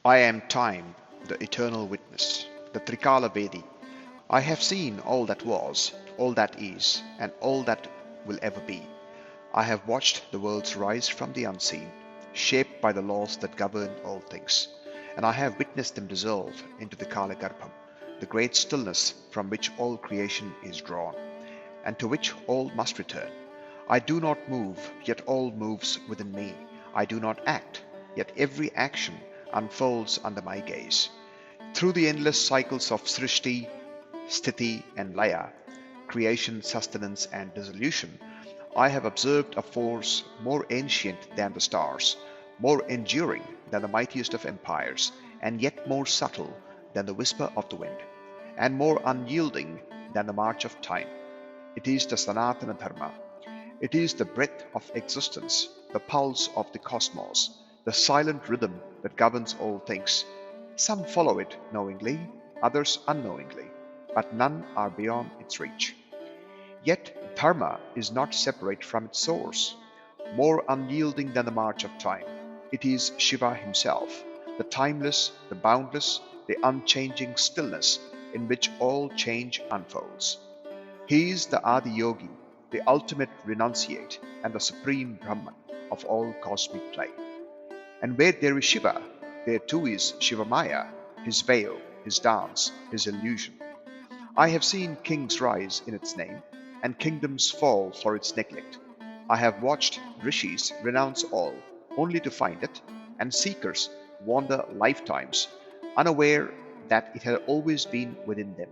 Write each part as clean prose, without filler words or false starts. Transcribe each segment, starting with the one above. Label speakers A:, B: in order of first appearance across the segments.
A: I am time, the eternal witness, the Trikala Vedi. I have seen all that was, all that is, and all that will ever be. I have watched the worlds rise from the unseen, shaped by the laws that govern all things, and I have witnessed them dissolve into the Kala Garbham, the great stillness from which all creation is drawn, and to which all must return. I do not move, yet all moves within me. I do not act, yet every action unfolds under my gaze. Through the endless cycles of Srishti, Sthiti, and Laya, creation, sustenance, and dissolution, I have observed a force more ancient than the stars, more enduring than the mightiest of empires, and yet more subtle than the whisper of the wind, and more unyielding than the march of time. It is the Sanatana Dharma. It is the breath of existence, the pulse of the cosmos, the silent rhythm that governs all things. Some follow it knowingly, others unknowingly, but none are beyond its reach. Yet Dharma is not separate from its source, more unyielding than the march of time. It is Shiva himself, the timeless, the boundless, the unchanging stillness in which all change unfolds. He is the Adi Yogi, the ultimate renunciate, and the supreme Brahman of all cosmic play. And where there is Shiva, there too is Shiva Maya, his veil, his dance, his illusion. I have seen kings rise in its name, and kingdoms fall for its neglect. I have watched rishis renounce all, only to find it, and seekers wander lifetimes, unaware that it had always been within them.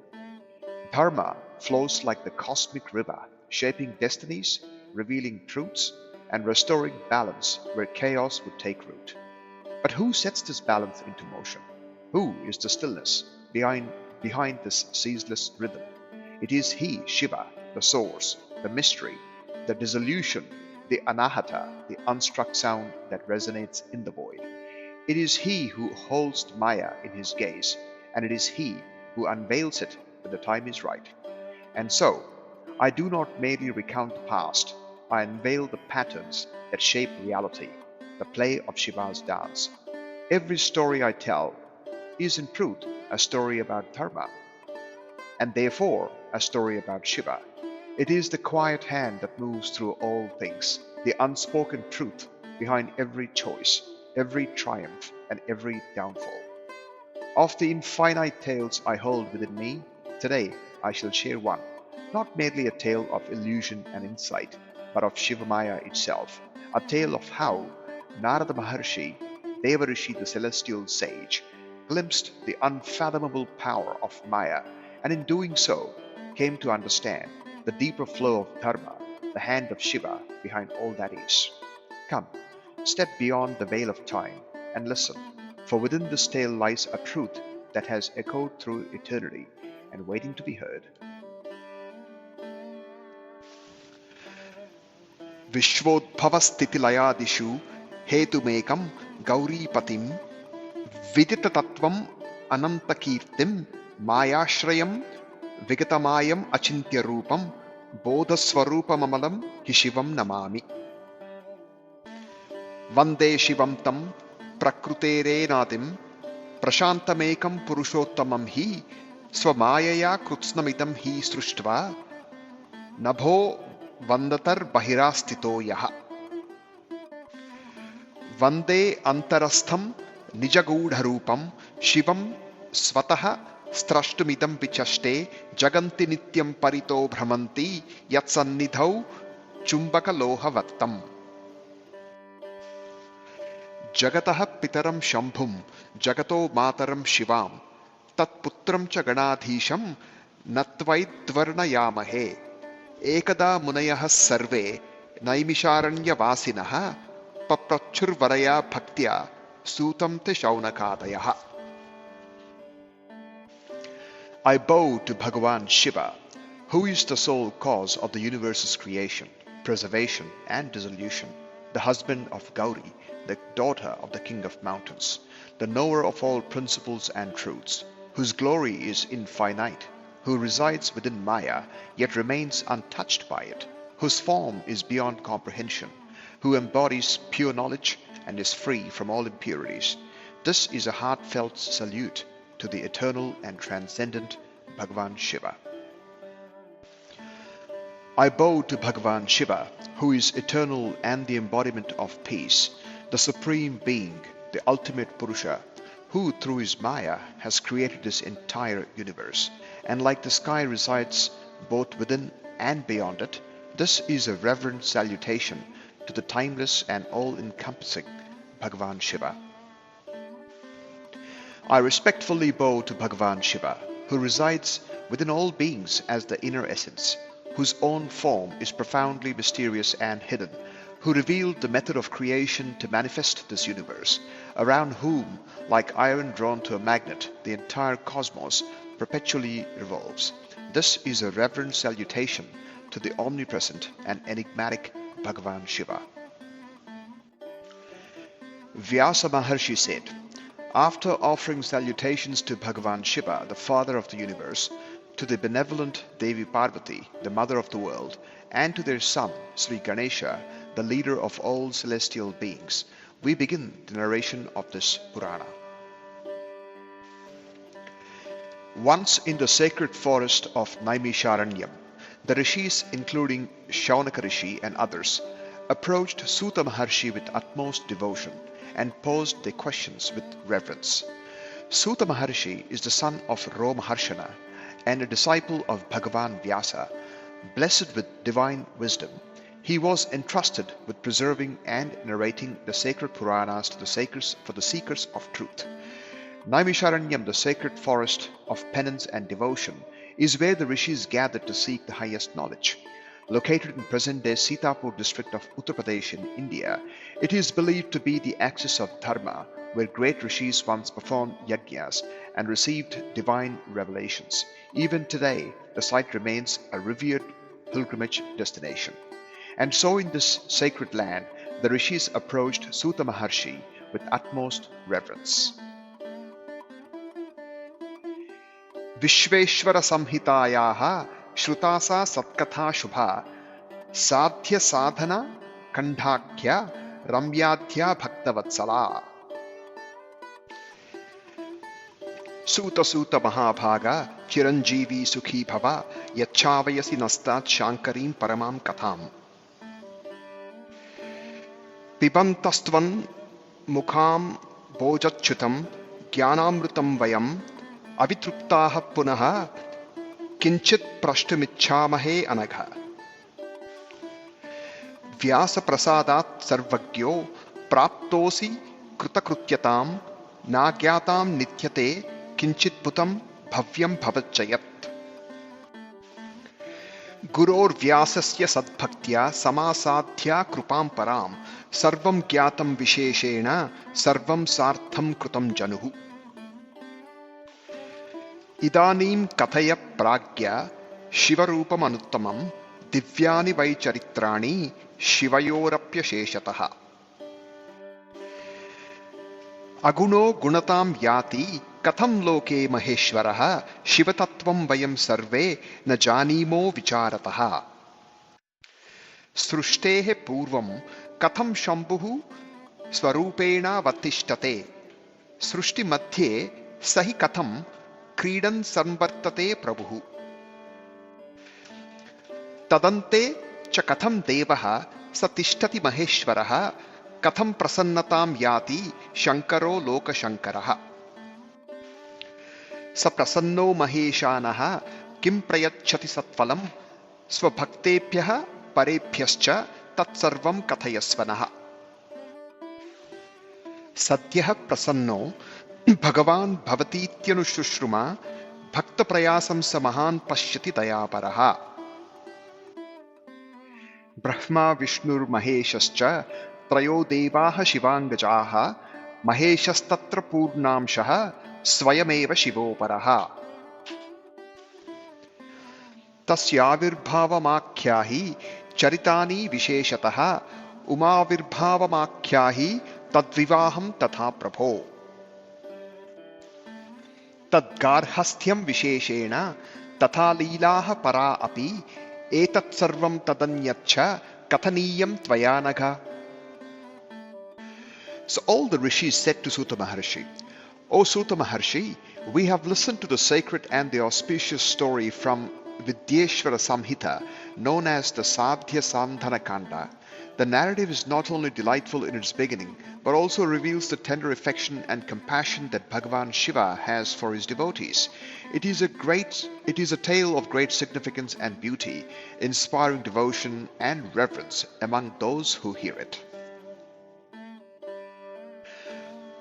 A: Dharma flows like the cosmic river, shaping destinies, revealing truths, and restoring balance where chaos would take root. But who sets this balance into motion? Who is the stillness behind this ceaseless rhythm? It is he, Shiva, the source, the mystery, the dissolution, the anahata, the unstruck sound that resonates in the void. It is he who holds Maya in his gaze, and it is he who unveils it when the time is right. And so, I do not merely recount the past, I unveil the patterns that shape reality, the play of Shiva's dance. Every story I tell is in truth a story about Dharma, and therefore a story about Shiva. It is the quiet hand that moves through all things, the unspoken truth behind every choice, every triumph, and every downfall. Of the infinite tales I hold within me, today I shall share one, not merely a tale of illusion and insight, but of Shivamaya itself, a tale of how Narada Maharshi, Devarishi the celestial sage, glimpsed the unfathomable power of Maya, and in doing so came to understand the deeper flow of Dharma, the hand of Shiva behind all that is. Come, step beyond the veil of time and listen, for within this tale lies a truth that has echoed through eternity and waiting to be heard. विश्वोद्भवस्थितिलयादिषु हेतुमेकं गौरीपतिं विदिततत्त्वम् अनन्तकीर्तिं मायाश्रयं विगतमायम् अचिन्त्यरूपं बोधस्वरूपममलं हि शिवं नमामि वन्दे शिवं तं प्रकृतेरेनादिं प्रशान्तमेकं पुरुषोत्तमं हि स्वमायया कृत्स्नमिदं हि सृष्ट्वा नभो वन्दतर्बहिरास्थितो यः वन्दे अन्तरस्थं निजगूढरूपं शिवं स्वतः स्रष्टुमिदं विचष्टे जगन्ति नित्यं परितो भ्रमन्ति यत्सन्निधौ चुम्बकलोहवत्तम् जगतः पितरं शम्भुं जगतो मातरं शिवां तत्पुत्रं च गणाधीशं नत्वैद्वर्णयामहे एकदा मुनयः सर्वे नैमिषारण्यवासिनः पप्रच्छुर्वरया भक्त्या सूतं ते शौनकादयः I bow to Bhagavan Shiva, who is the sole cause of the universe's creation, preservation, and dissolution, the husband of Gauri, the daughter of the king of mountains, the knower of all principles and truths, whose glory is infinite, who resides within Maya yet remains untouched by it, whose form is beyond comprehension, who embodies pure knowledge and is free from all impurities. This is a heartfelt salute to the eternal and transcendent Bhagavan Shiva. I bow to Bhagavan Shiva, who is eternal and the embodiment of peace, the supreme being, the ultimate Purusha, who through his Maya has created this entire universe, and like the sky resides both within and beyond it. This is a reverent salutation to the timeless and all-encompassing Bhagavan Shiva. I respectfully bow to Bhagavan Shiva, who resides within all beings as the inner essence, whose own form is profoundly mysterious and hidden, who revealed the method of creation to manifest this universe, around whom, like iron drawn to a magnet, the entire cosmos perpetually revolves. This is a reverent salutation to the omnipresent and enigmatic Bhagavan Shiva. Vyasa Maharshi said, after offering salutations to Bhagavan Shiva, the father of the universe, to the benevolent Devi Parvati, the mother of the world, and to their son, Sri Ganesha, the leader of all celestial beings, we begin the narration of this Purana. Once in the sacred forest of Naimisharanyam, the rishis, including Shaunaka Rishi and others, approached Suta Maharshi with utmost devotion and posed their questions with reverence. Suta Maharshi is the son of Romaharshana and a disciple of Bhagavan Vyasa. Blessed with divine wisdom, he was entrusted with preserving and narrating the sacred Puranas to the for the seekers of truth. Naimisharanyam, the sacred forest of penance and devotion, is where the rishis gathered to seek the highest knowledge. Located in present-day Sitapur district of Uttar Pradesh in India, it is believed to be the axis of dharma, where great rishis once performed yajnas and received divine revelations. Even today, the site remains a revered pilgrimage destination. And so in this sacred land, the rishis approached Suta Maharshi with utmost reverence. Vishveshwara Samhitayaha Shrutasa Satkatha Shubha Sadhya Sadhana Kandhakya Ramyadhya Bhaktavatsala. Suta Suta Mahabhaga Chiranjeevi Sukhi Bhava Yachavayasi Nastat Shankarim Paramam Katham. Pibantastvan Mukham Bojachyutam Jnanamrutam Vayam Avitruptaha Punaha Kinchit Prashtumichamahe Anagha. Vyasa Prasadat Sarvagyo Praptosi Krutakrutyam Nagyatam Nityate Kinchit Putam Bhavyam Bhavachayat. Guror Vyasasya Sadbhaktya Samasadhya Krupam Param Sarvam Gyatam Visheshena Sarvam Sartham Krutam Januhu. Idanim Kathaya Pragya Shivarupam Anuttamam Divyani Vaicharitrani Shivayorapya Sheshataha. Aguno Gunatam Yati Katham Loke Maheshwaraha Shivatatvam Vayam Sarve Najanimo Vicharataha. Srustehe Purvam Katham Shambhuhu Swarupena Vatishtate Srushti Madhye Sahi Katham Kridan Samvartate Prabhu. Tadante cha Katham Devaha Satishtati Maheshwaraha Katham Prasannatam Yati Shankaro Loka Shankaraha. Saprasanno Maheshanaha Kim Prayachati Satvalam Swabhaktepyaha Parephyascha Tatsarvam Kathayasvanaha. Sadhyaha Prasanno Bhagavan Bhavatityanushruma Bhakta Prayasam Samahan Pashyati Dayaparaha. Brahma Vishnur Maheshascha Trayo Devaha Shivangajaha Maheshastatra Purnamshaha Swayameva Shivoparaha. Tasyavirbhavamakyahi Charitani Visheshataha Umavirbhavamakyahi Tadvivaham Tatha Prabho. Tadgarhasthyam Visheshena Tatha Leelaha Para Api Etat Sarvam Tadanyacha Kathaniyam Tvayanaga. So all the rishis said to Suta Maharshi, O Suta Maharshi, we have listened to the sacred and the auspicious story from Vidyeshwara Samhita, known as the Sadhya Sandhana Kanda. The narrative is not only delightful in its beginning, but also reveals the tender affection and compassion that Bhagavan Shiva has for his devotees. It is a tale of great significance and beauty, inspiring devotion and reverence among those who hear it.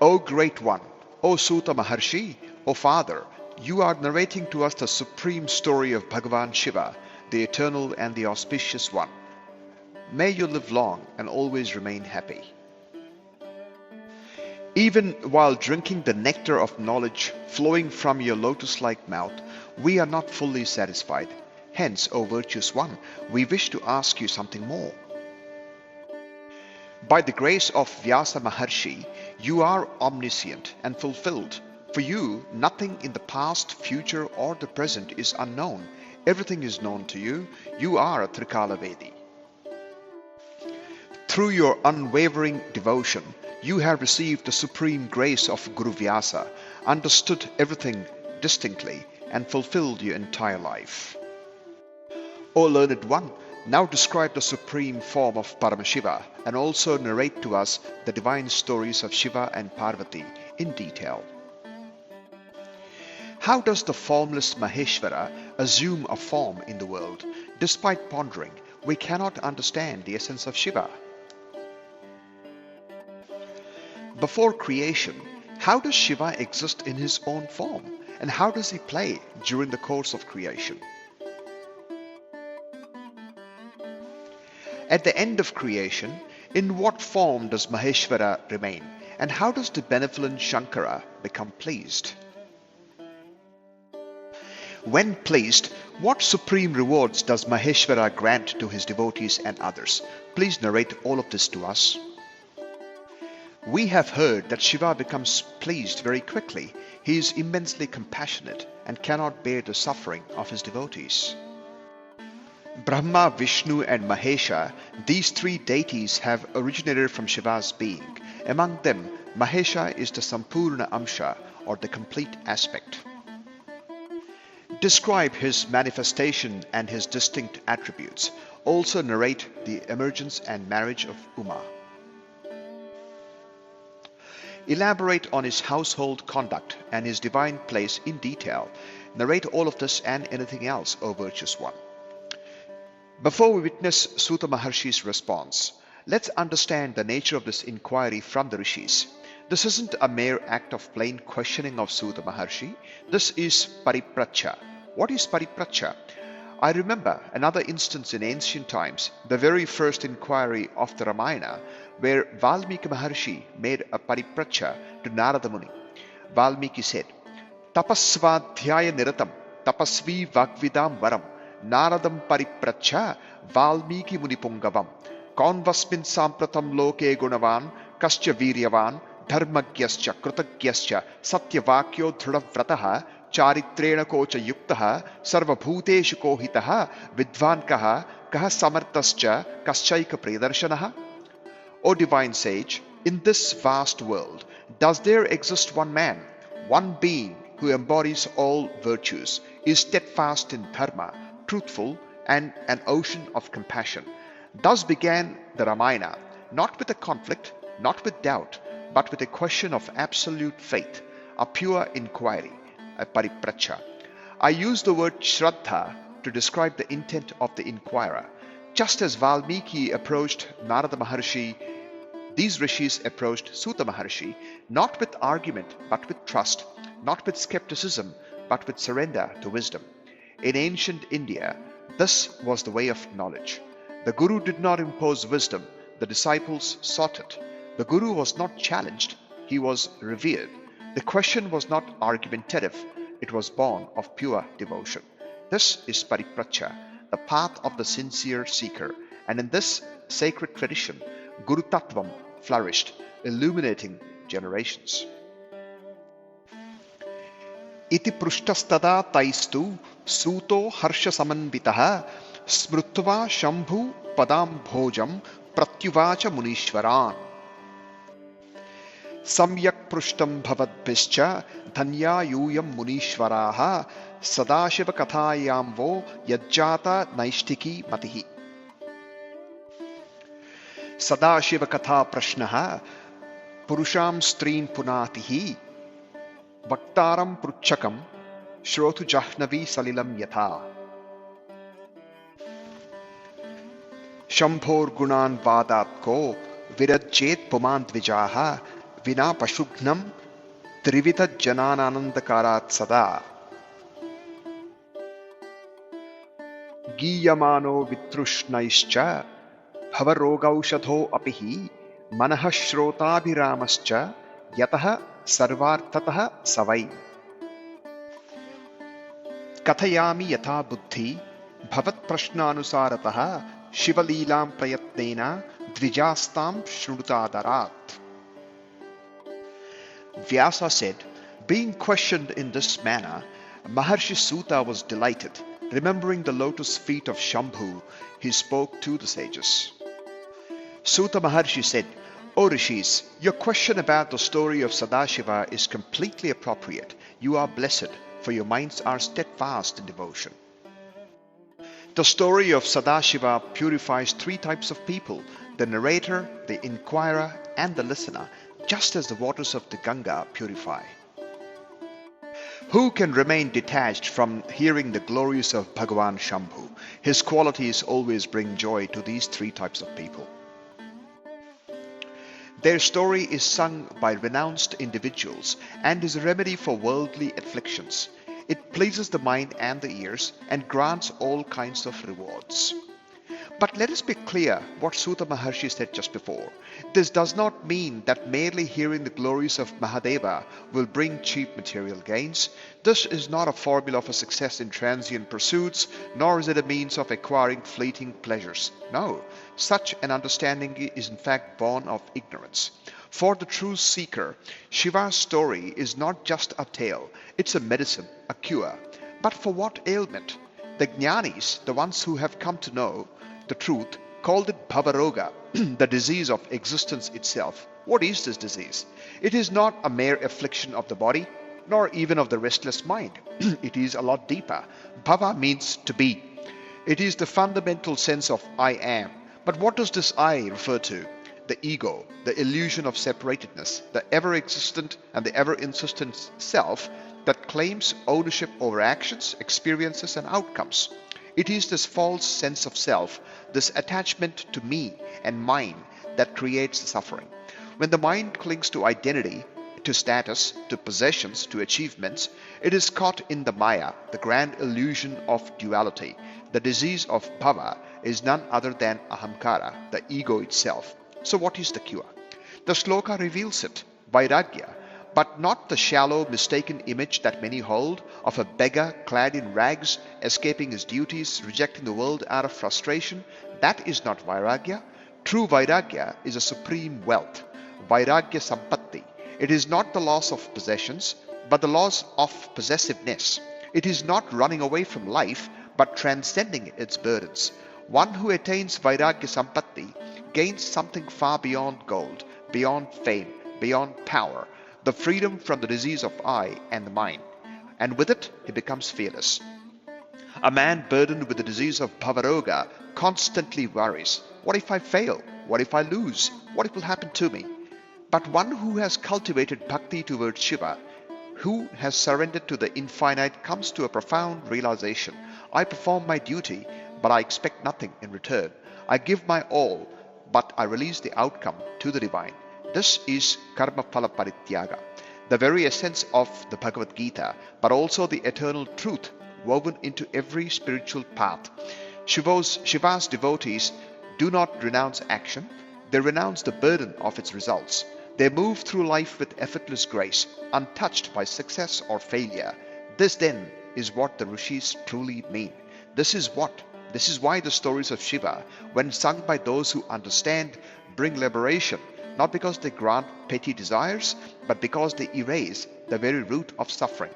A: O Great One, O Suta Maharshi, O Father, you are narrating to us the supreme story of Bhagavan Shiva, the eternal and the auspicious one. May you live long and always remain happy. Even while drinking the nectar of knowledge flowing from your lotus-like mouth, we are not fully satisfied. Hence, O virtuous one, we wish to ask you something more. By the grace of Vyasa Maharshi, you are omniscient and fulfilled. For you, nothing in the past, future, or the present is unknown. Everything is known to you. You are a Trikala Vedi. Through your unwavering devotion, you have received the supreme grace of Guru Vyasa, understood everything distinctly, and fulfilled your entire life. O learned one, now describe the supreme form of Paramashiva and also narrate to us the divine stories of Shiva and Parvati in detail. How does the formless Maheshvara assume a form in the world? Despite pondering, we cannot understand the essence of Shiva. Before creation, how does Shiva exist in his own form? And how does he play during the course of creation? At the end of creation, in what form does Maheshvara remain? And how does the benevolent Shankara become pleased? When pleased, what supreme rewards does Maheshvara grant to his devotees and others? Please narrate all of this to us. We have heard that Shiva becomes pleased very quickly. He is immensely compassionate and cannot bear the suffering of his devotees. Brahma, Vishnu and Mahesha, these three deities have originated from Shiva's being. Among them, Mahesha is the Sampurna Amsha, or the complete aspect. Describe his manifestation and his distinct attributes. Also narrate the emergence and marriage of Uma. Elaborate on his household conduct and his divine place in detail. Narrate all of this and anything else, O virtuous one. Before we witness Suta Maharshi's response, let's understand the nature of this inquiry from the rishis. This isn't a mere act of plain questioning of Suta Maharshi. This is paripracha. What is paripracha? I remember another instance in ancient times, the very first inquiry of the Ramayana, where Valmiki Maharshi made a paripracha to Narada Muni. Valmiki said, Tapasvadhyaya niratam, tapasvi vagvidam varam, Naradam paripracha, Valmiki Munipungavam, Konvasmin sampratam loke gunavan, kascha viryavan, dharmagyascha krutagyascha, satyavakyo dhrudavrataha, charitrena kocha yuktaha, sarvabhuteshu kohitaha, vidvankaha, kaha samartascha, kaschaika predarshanaha. O divine sage, in this vast world, does there exist one man, one being who embodies all virtues, is steadfast in dharma, truthful, and an ocean of compassion? Thus began the Ramayana, not with a conflict, not with doubt, but with a question of absolute faith, a pure inquiry, a paripracha. I use the word Shraddha to describe the intent of the inquirer. Just as Valmiki approached Narada Maharshi, these rishis approached Suta Maharshi, not with argument, but with trust, not with skepticism, but with surrender to wisdom. In ancient India, this was the way of knowledge. The Guru did not impose wisdom, the disciples sought it. The Guru was not challenged, he was revered. The question was not argumentative, it was born of pure devotion. This is paripracha, the path of the sincere seeker, and in this sacred tradition, Guru Tattvam flourished, illuminating generations. Iti prushtastada taistu suto harsha samanvitaha smrutva shambhu padam bhojam pratyuvacha munishwaran. Samyak prushtam bhavadbhischa dhanya yuyam munishvaraha sadashiva kathayam vo yajjata naishtiki matihi. Sadashiva katha prashnaha purusham strin punatihi vaktaram pruchakam shrotu jahnavi salilam yatha. Shambhor gunan vadat ko virajjet puman dvijaha vina pashugnam trivita jananandakarat sada. Giyamano vitrushnaischa bhavarogaushadho apihi manah shrotabhiramascha yatah sarvarthatah savai. Kathayami yatha buddhi bhavat prashnanusaratah Shiva Leelam prayatnena dvijastam shrutadarat. Vyasa said, being questioned in this manner, Maharshi Suta was delighted. Remembering the lotus feet of Shambhu, he spoke to the sages. Suta Maharshi said, O Rishis, your question about the story of Sadashiva is completely appropriate. You are blessed, for your minds are steadfast in devotion. The story of Sadashiva purifies three types of people, the narrator, the inquirer, and the listener, just as the waters of the Ganga purify. Who can remain detached from hearing the glories of Bhagavan Shambhu? His qualities always bring joy to these three types of people. Their story is sung by renounced individuals and is a remedy for worldly afflictions. It pleases the mind and the ears and grants all kinds of rewards. But let us be clear what Suta Maharshi said just before. This does not mean that merely hearing the glories of Mahadeva will bring cheap material gains. This is not a formula for success in transient pursuits, nor is it a means of acquiring fleeting pleasures. No, such an understanding is in fact born of ignorance. For the true seeker, Shiva's story is not just a tale, it's a medicine, a cure. But for what ailment? The Jnanis, the ones who have come to know the truth, called it Bhavaroga, the disease of existence itself. What is this disease? It is not a mere affliction of the body, nor even of the restless mind. It is a lot deeper. Bhava means to be. It is the fundamental sense of I am. But what does this I refer to? The ego, the illusion of separatedness, the ever-existent and the ever-insistent self that claims ownership over actions, experiences, and outcomes. It is this false sense of self, this attachment to me and mine, that creates the suffering. When the mind clings to identity, to status, to possessions, to achievements, it is caught in the Maya, the grand illusion of duality. The disease of bhava is none other than ahamkara, the ego itself. So what is the cure? The sloka reveals it, vairagya, but not the shallow, mistaken image that many hold of a beggar clad in rags, escaping his duties, rejecting the world out of frustration. That is not vairagya. True vairagya is a supreme wealth, vairagya sampatti. It is not the loss of possessions, but the loss of possessiveness. It is not running away from life, but transcending its burdens. One who attains vairagya sampatti gains something far beyond gold, beyond fame, beyond power, the freedom from the disease of I and the mind. And with it, he becomes fearless. A man burdened with the disease of Bhavaroga constantly worries. What if I fail? What if I lose? What will happen to me? But one who has cultivated bhakti towards Shiva, who has surrendered to the infinite, comes to a profound realization. I perform my duty, but I expect nothing in return. I give my all, but I release the outcome to the divine. This is karma phala parityaga, the very essence of the Bhagavad Gita, but also the eternal truth woven into every spiritual path. Shiva's devotees do not renounce action, they renounce the burden of its results. They move through life with effortless grace, untouched by success or failure. This then is what the rishis truly mean. This is why the stories of Shiva, when sung by those who understand, bring liberation, not because they grant petty desires, but because they erase the very root of suffering.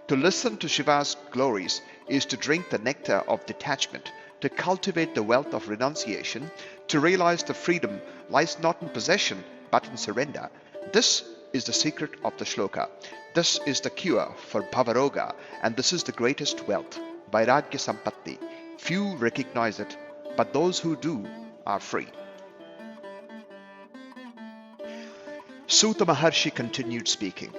A: To listen to Shiva's glories is to drink the nectar of detachment, to cultivate the wealth of renunciation, to realize the freedom lies not in possession, but in surrender. This is the secret of the shloka. This is the cure for Bhavaroga, and this is the greatest wealth, Vairagya Sampatti. Few recognize it, but those who do are free. Suta Maharshi continued speaking.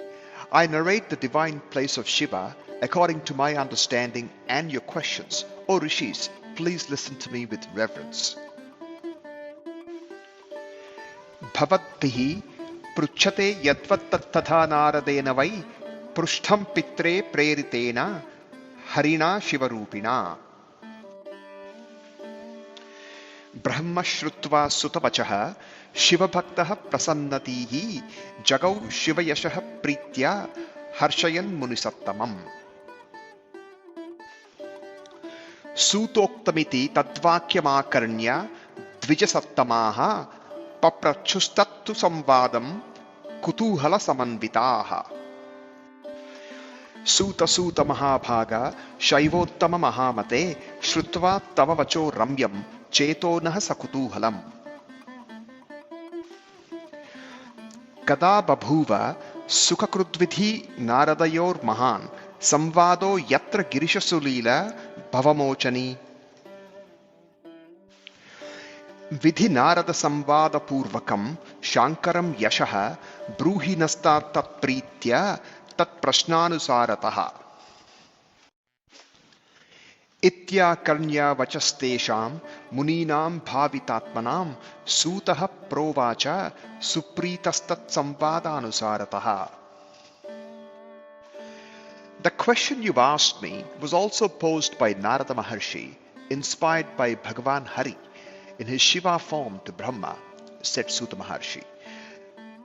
A: I narrate the divine place of Shiva according to my understanding and your questions. O Rishis, please listen to me with reverence. Bhavatpihi pruchate yatvat tattatha naradena vai prushtham pitre preritena harina shivarupina. Brahma shrutva sutavachaha Shivabhaktaha prasannatihi jagau shivayashaha pritya harshayan munisattamam. Sutoktamiti tadvakyamakarnya dvijasattamaha paprachustattu samvadam kutuhala samanvitaha. Suta Suta Mahabhaga Shaivottama Mahamate Shrutva Tava Vacho Ramyam Chetonaha Sakutuhalam. Kada babhuva Sukhakrudvidhi Naradayor Mahan Samvado Yatra Girisha Sulila Bhavamochani. Vidhi Narada Samvada Purvakam Shankaram Yashaha Bruhi Nasta Tat Pritya Tat Prashnanusarataha. Itya Karnya Vachastesham Muninam Bhavitatmanam Sutaha Provacha Supritastat Samvadanusarataha. The question you've asked me was also posed by Narada Maharshi, inspired by Bhagavan Hari in his Shiva form to Brahma, said Suta Maharshi.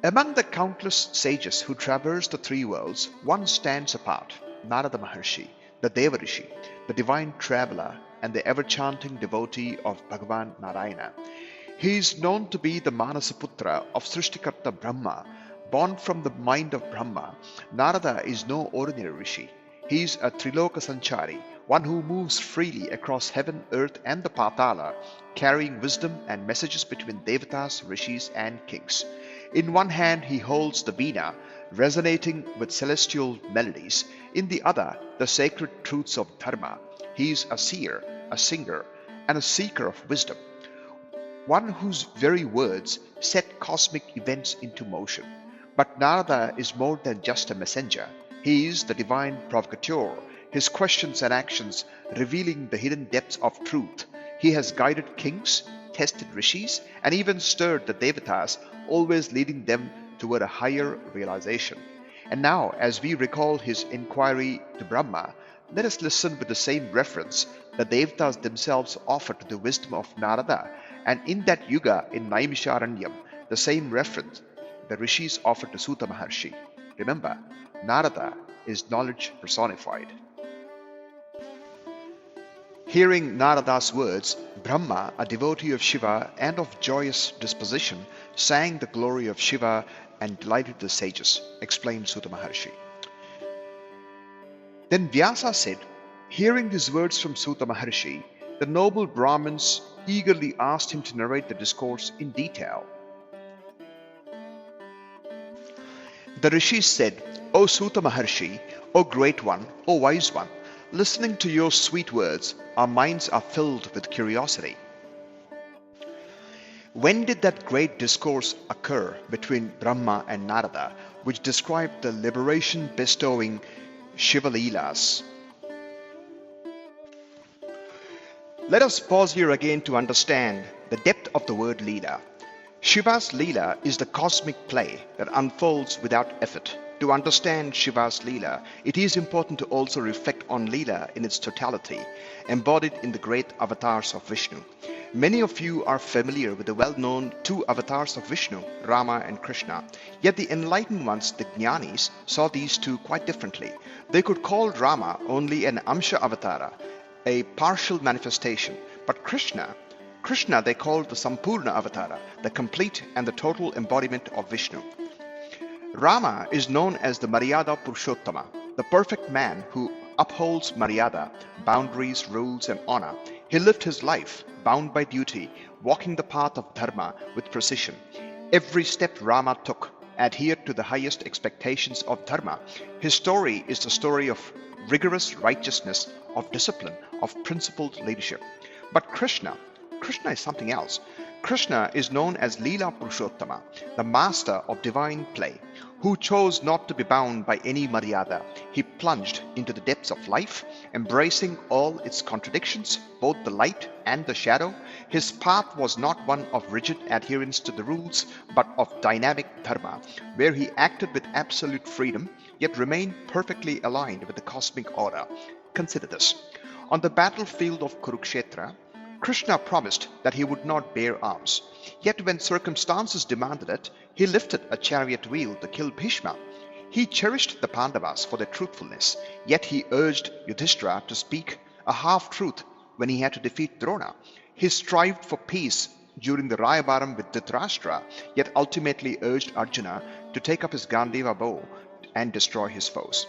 A: Among the countless sages who traverse the three worlds, one stands apart, Narada Maharshi, the Devarishi, the divine traveler and the ever-chanting devotee of Bhagavan Narayana. He is known to be the Manasaputra of Srishtikarta Brahma. Born from the mind of Brahma, Narada is no ordinary rishi. He is a Triloka Sanchari, one who moves freely across heaven, earth and the Patala, carrying wisdom and messages between Devatas, Rishis and kings. In one hand he holds the veena, resonating with celestial melodies. In the other, the sacred truths of Dharma. He is a seer, a singer, and a seeker of wisdom, one whose very words set cosmic events into motion. But Narada is more than just a messenger. He is the divine provocateur, his questions and actions revealing the hidden depths of truth. He has guided kings, tested rishis, and even stirred the devatas, always leading them toward a higher realization. And now, as we recall his inquiry to Brahma, let us listen with the same reference the devatas themselves offer to the wisdom of Narada, and in that yuga in Naimisharanyam, the same reference the rishis offer to Suta Maharshi. Remember, Narada is knowledge personified. Hearing Narada's words, Brahma, a devotee of Shiva and of joyous disposition, sang the glory of Shiva and delighted the sages, explained Suta Maharshi. Then Vyasa said, hearing these words from Suta Maharshi, the noble Brahmins eagerly asked him to narrate the discourse in detail. The rishis said, O Suta Maharshi, O great one, O wise one, listening to your sweet words, our minds are filled with curiosity. When did that great discourse occur between Brahma and Narada, which described the liberation bestowing Shiva Leelas? Let us pause here again to understand the depth of the word Leela. Shiva's Leela is the cosmic play that unfolds without effort. To understand Shiva's Leela, it is important to also reflect on Leela in its totality, embodied in the great avatars of Vishnu. Many of you are familiar with the well-known two avatars of Vishnu, Rama and Krishna. Yet the enlightened ones, the Jnanis, saw these two quite differently. They could call Rama only an Amsha Avatara, a partial manifestation, but Krishna they called the Sampurna Avatara, the complete and the total embodiment of Vishnu. Rama is known as the Maryada Purushottama, the perfect man who upholds Maryada, boundaries, rules and honor. He lived his life bound by duty, walking the path of Dharma with precision. Every step Rama took adhered to the highest expectations of dharma. His story is the story of rigorous righteousness, of discipline, of principled leadership. But Krishna is something else. Krishna is known as Leela Purushottama, the master of divine play, who chose not to be bound by any Maryada. He plunged into the depths of life, embracing all its contradictions, both the light and the shadow. His path was not one of rigid adherence to the rules, but of dynamic dharma, where he acted with absolute freedom, yet remained perfectly aligned with the cosmic order. Consider this. On the battlefield of Kurukshetra, Krishna promised that he would not bear arms. Yet when circumstances demanded it, he lifted a chariot wheel to kill Bhishma. He cherished the Pandavas for their truthfulness, yet he urged Yudhishthira to speak a half-truth when he had to defeat Drona. He strived for peace during the Rayabaram with Dhritarashtra, yet ultimately urged Arjuna to take up his Gandhiva bow and destroy his foes.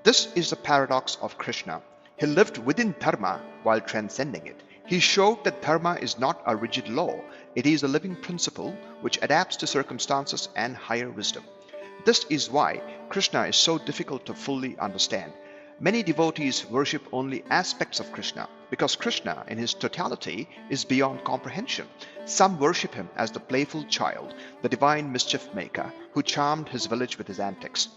A: This is the paradox of Krishna. He lived within dharma while transcending it. He showed that dharma is not a rigid law, it is a living principle which adapts to circumstances and higher wisdom. This is why Krishna is so difficult to fully understand. Many devotees worship only aspects of Krishna because Krishna in his totality is beyond comprehension. Some worship him as the playful child, the divine mischief maker who charmed his village with his antics.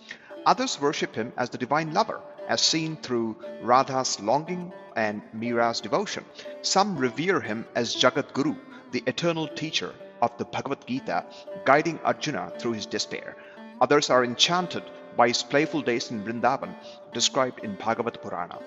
A: Others worship him as the divine lover, as seen through Radha's longing and Mira's devotion. Some revere him as Jagat Guru, the eternal teacher of the Bhagavad Gita, guiding Arjuna through his despair. Others are enchanted by his playful days in Vrindavan, described in Bhagavad Purana.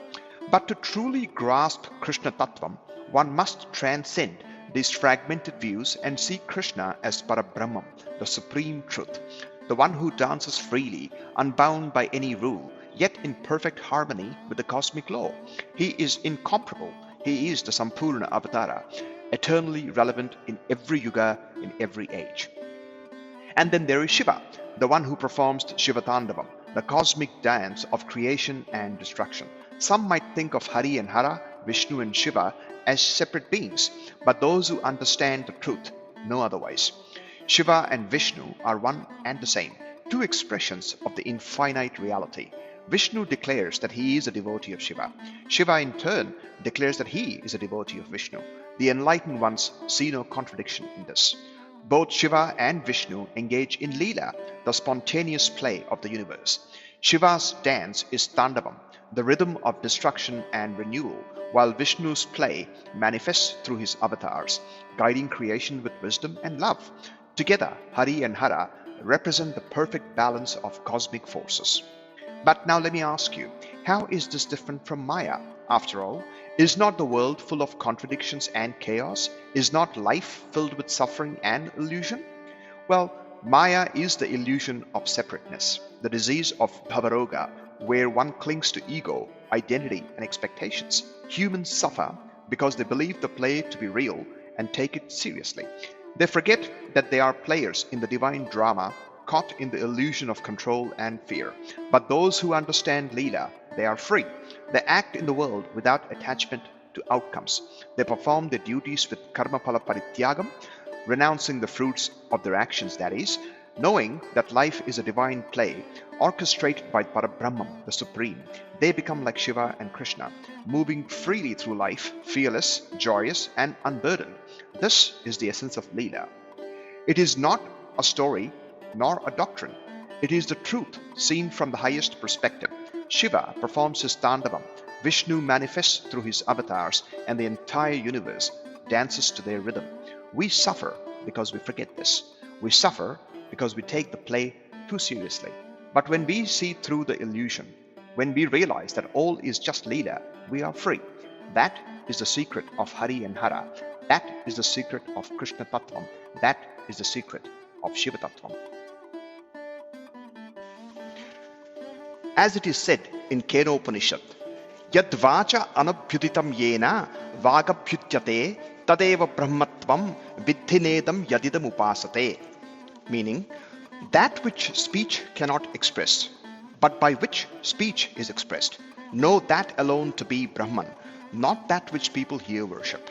A: But to truly grasp Krishna Tattvam, one must transcend these fragmented views and see Krishna as Parabrahman, the supreme truth, the one who dances freely, unbound by any rule, yet in perfect harmony with the cosmic law. He is incomparable. He is the Sampurna Avatara, eternally relevant in every yuga, in every age. And then there is Shiva, the one who performs Shiva Tandavam, the cosmic dance of creation and destruction. Some might think of Hari and Hara, Vishnu and Shiva as separate beings, but those who understand the truth know otherwise. Shiva and Vishnu are one and the same, two expressions of the infinite reality. Vishnu declares that he is a devotee of Shiva. Shiva in turn declares that he is a devotee of Vishnu. The enlightened ones see no contradiction in this. Both Shiva and Vishnu engage in Leela, the spontaneous play of the universe. Shiva's dance is Tandavam, the rhythm of destruction and renewal, while Vishnu's play manifests through his avatars, guiding creation with wisdom and love. Together, Hari and Hara represent the perfect balance of cosmic forces. But now let me ask you, how is this different from Maya? After all, is not the world full of contradictions and chaos? Is not life filled with suffering and illusion? Well, Maya is the illusion of separateness, the disease of Bhavaroga, where one clings to ego, identity, and expectations. Humans suffer because they believe the play to be real and take it seriously. They forget that they are players in the divine drama, caught in the illusion of control and fear. But those who understand Leela, they are free. They act in the world without attachment to outcomes. They perform their duties with karma phala parityagam, renouncing the fruits of their actions, that is, knowing that life is a divine play, orchestrated by Parabrahman, the Supreme. They become like Shiva and Krishna, moving freely through life, fearless, joyous, and unburdened. This is the essence of Leela. It is not a story nor a doctrine. It is the truth seen from the highest perspective. Shiva performs his Tandavam, Vishnu manifests through his avatars, and the entire universe dances to their rhythm. We suffer because we forget this. We suffer because we take the play too seriously. But when we see through the illusion, when we realize that all is just Leela, we are free. That is the secret of Hari and Hara. That is the secret of Krishna Tattvam. That is the secret of Shiva Tattvam. As it is said in Kenopanishad, Yad vacha anabhyuditam yena vagabhyutyate tadeva brahmatvam vidhinedam yadidam upasate. Meaning, that which speech cannot express, but by which speech is expressed, know that alone to be Brahman, not that which people here worship.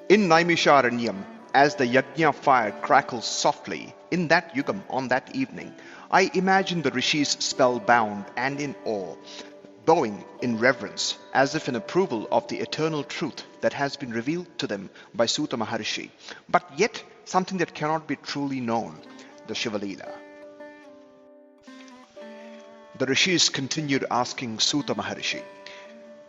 A: In Naimisharanyam, As the yajna fire crackles softly in that yugam on that evening, I imagine the rishis spellbound and in awe, bowing in reverence as if in approval of the eternal truth that has been revealed to them by Suta Maharshi, but yet something that cannot be truly known, the Shiva Leela. The rishis continued asking Suta Maharshi,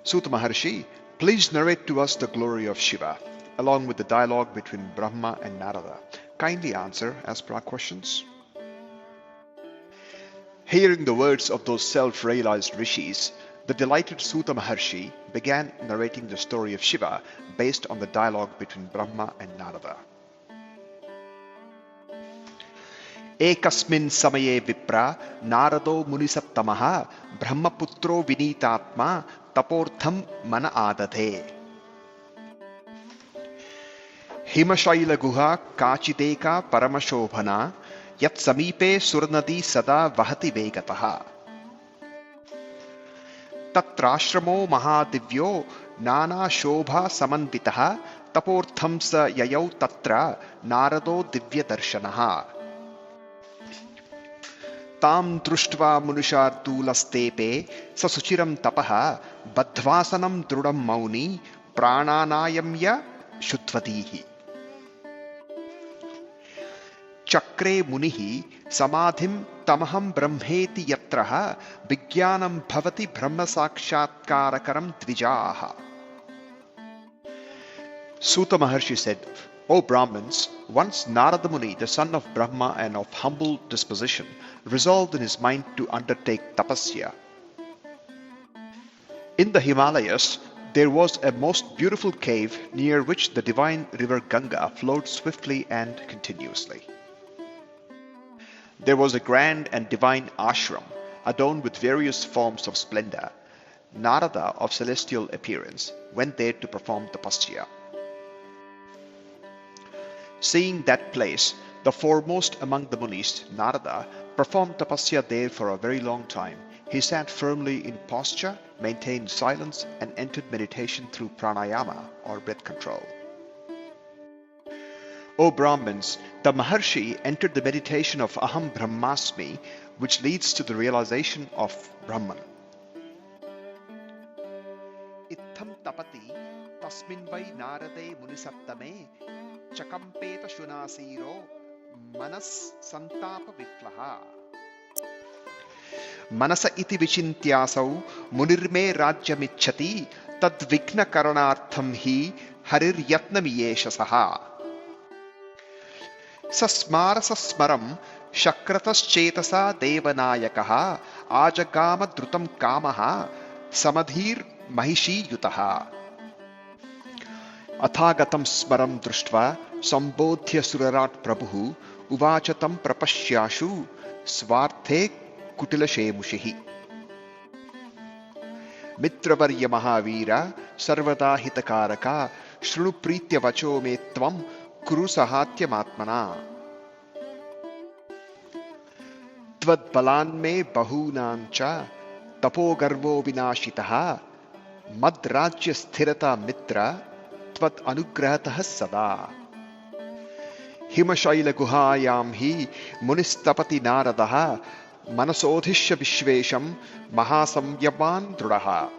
A: Suta Maharshi, please narrate to us the glory of Shiva, along with the dialogue between Brahma and Narada. Kindly answer as per our questions. Hearing the words of those self-realized rishis, the delighted Suta Maharshi began narrating the story of Shiva based on the dialogue between Brahma and Narada. Ekasmin samaye vipra narado munisaptamaha brahmaputro vinitatma taportham mana adate. Himashaila guha kachideka paramashobhana yat samipe surnadi sada vahati vegataha. Tatrashramo mahadivyo nana shobha samanvitaha taportham sa yayau tatra narado divya darshanaha. Tam društva munushartulastepe sasuchiram tapaha badhvasanam drudam mauni prananayamya shutvadihi. Chakre munihi samadhim tamaham brahmeti yatraha vigyanam bhavati brahma sakshatkarakaram dvijaha. Suta Maharshi said, O Brahmins, once Narada Muni, the son of Brahma and of humble disposition, resolved in his mind to undertake tapasya. In the Himalayas, there was a most beautiful cave near which the divine river Ganga flowed swiftly and continuously. There was a grand and divine ashram adorned with various forms of splendor. Narada, of celestial appearance, went there to perform tapasya. Seeing that place, the foremost among the munis, Narada, performed tapasya there for a very long time. He sat firmly in posture, maintained silence, and entered meditation through pranayama or breath control. O Brahmins, the Maharshi entered the meditation of Aham Brahmasmi, which leads to the realization of Brahman. Itham tapati tasmin vai narade munisaptame chakampeta shunasiro manas santapa viflaha. Manasa iti vichintyasau munirme rajyamichati tad vigna karanartham hi harir yatnamiyeshasaha. Sasmara sasmaram shakrataschetasa devanayakaha ajagama drutam kamaha samadhir mahishi yutaha. Athagatam smaram društva sambodhya surarat prabhu uvachatam prapashyashu swarthe kutilashemushihi. Mitravarya mahavira sarvada hitakaraka shrunu pritya vacho me tvam kuru sahatyamatmana. Tvad balan me bahunancha tapo garvo vinashitaha mad rajya sthirata mitra tvad anugrahatah sada. Himashaila guhayam hi munistapati naradaha manasodhishya vishvesham mahasamyavan drudaha.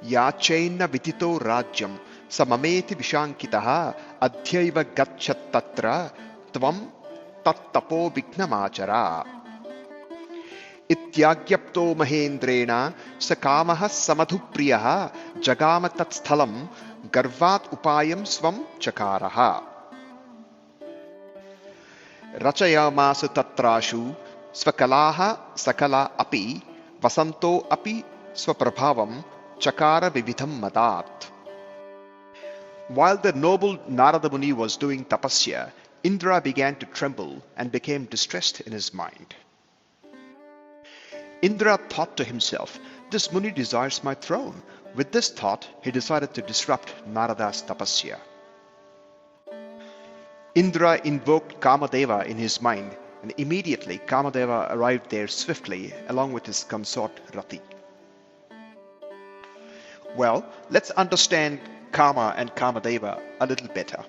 A: Yachaina vitito rajyam samameti vishankitaha adhyaiva gachat tatra tvam tattapo vignamachara. Ityagyapto mahendrena sakamaha samadhupriyaha jagama tatsthalam garvat upayam svam chakaraha. Rachayamasa tatrashu svakalaha sakala api vasanto api swaprabhavam chakara vividham madat. While the noble Narada Muni was doing tapasya, Indra began to tremble and became distressed in his mind. Indra thought to himself, this Muni desires my throne. With this thought, he decided to disrupt Narada's tapasya. Indra invoked Kamadeva in his mind, and immediately Kamadeva arrived there swiftly along with his consort Rati. Well, let's understand Kama and Kamadeva a little better.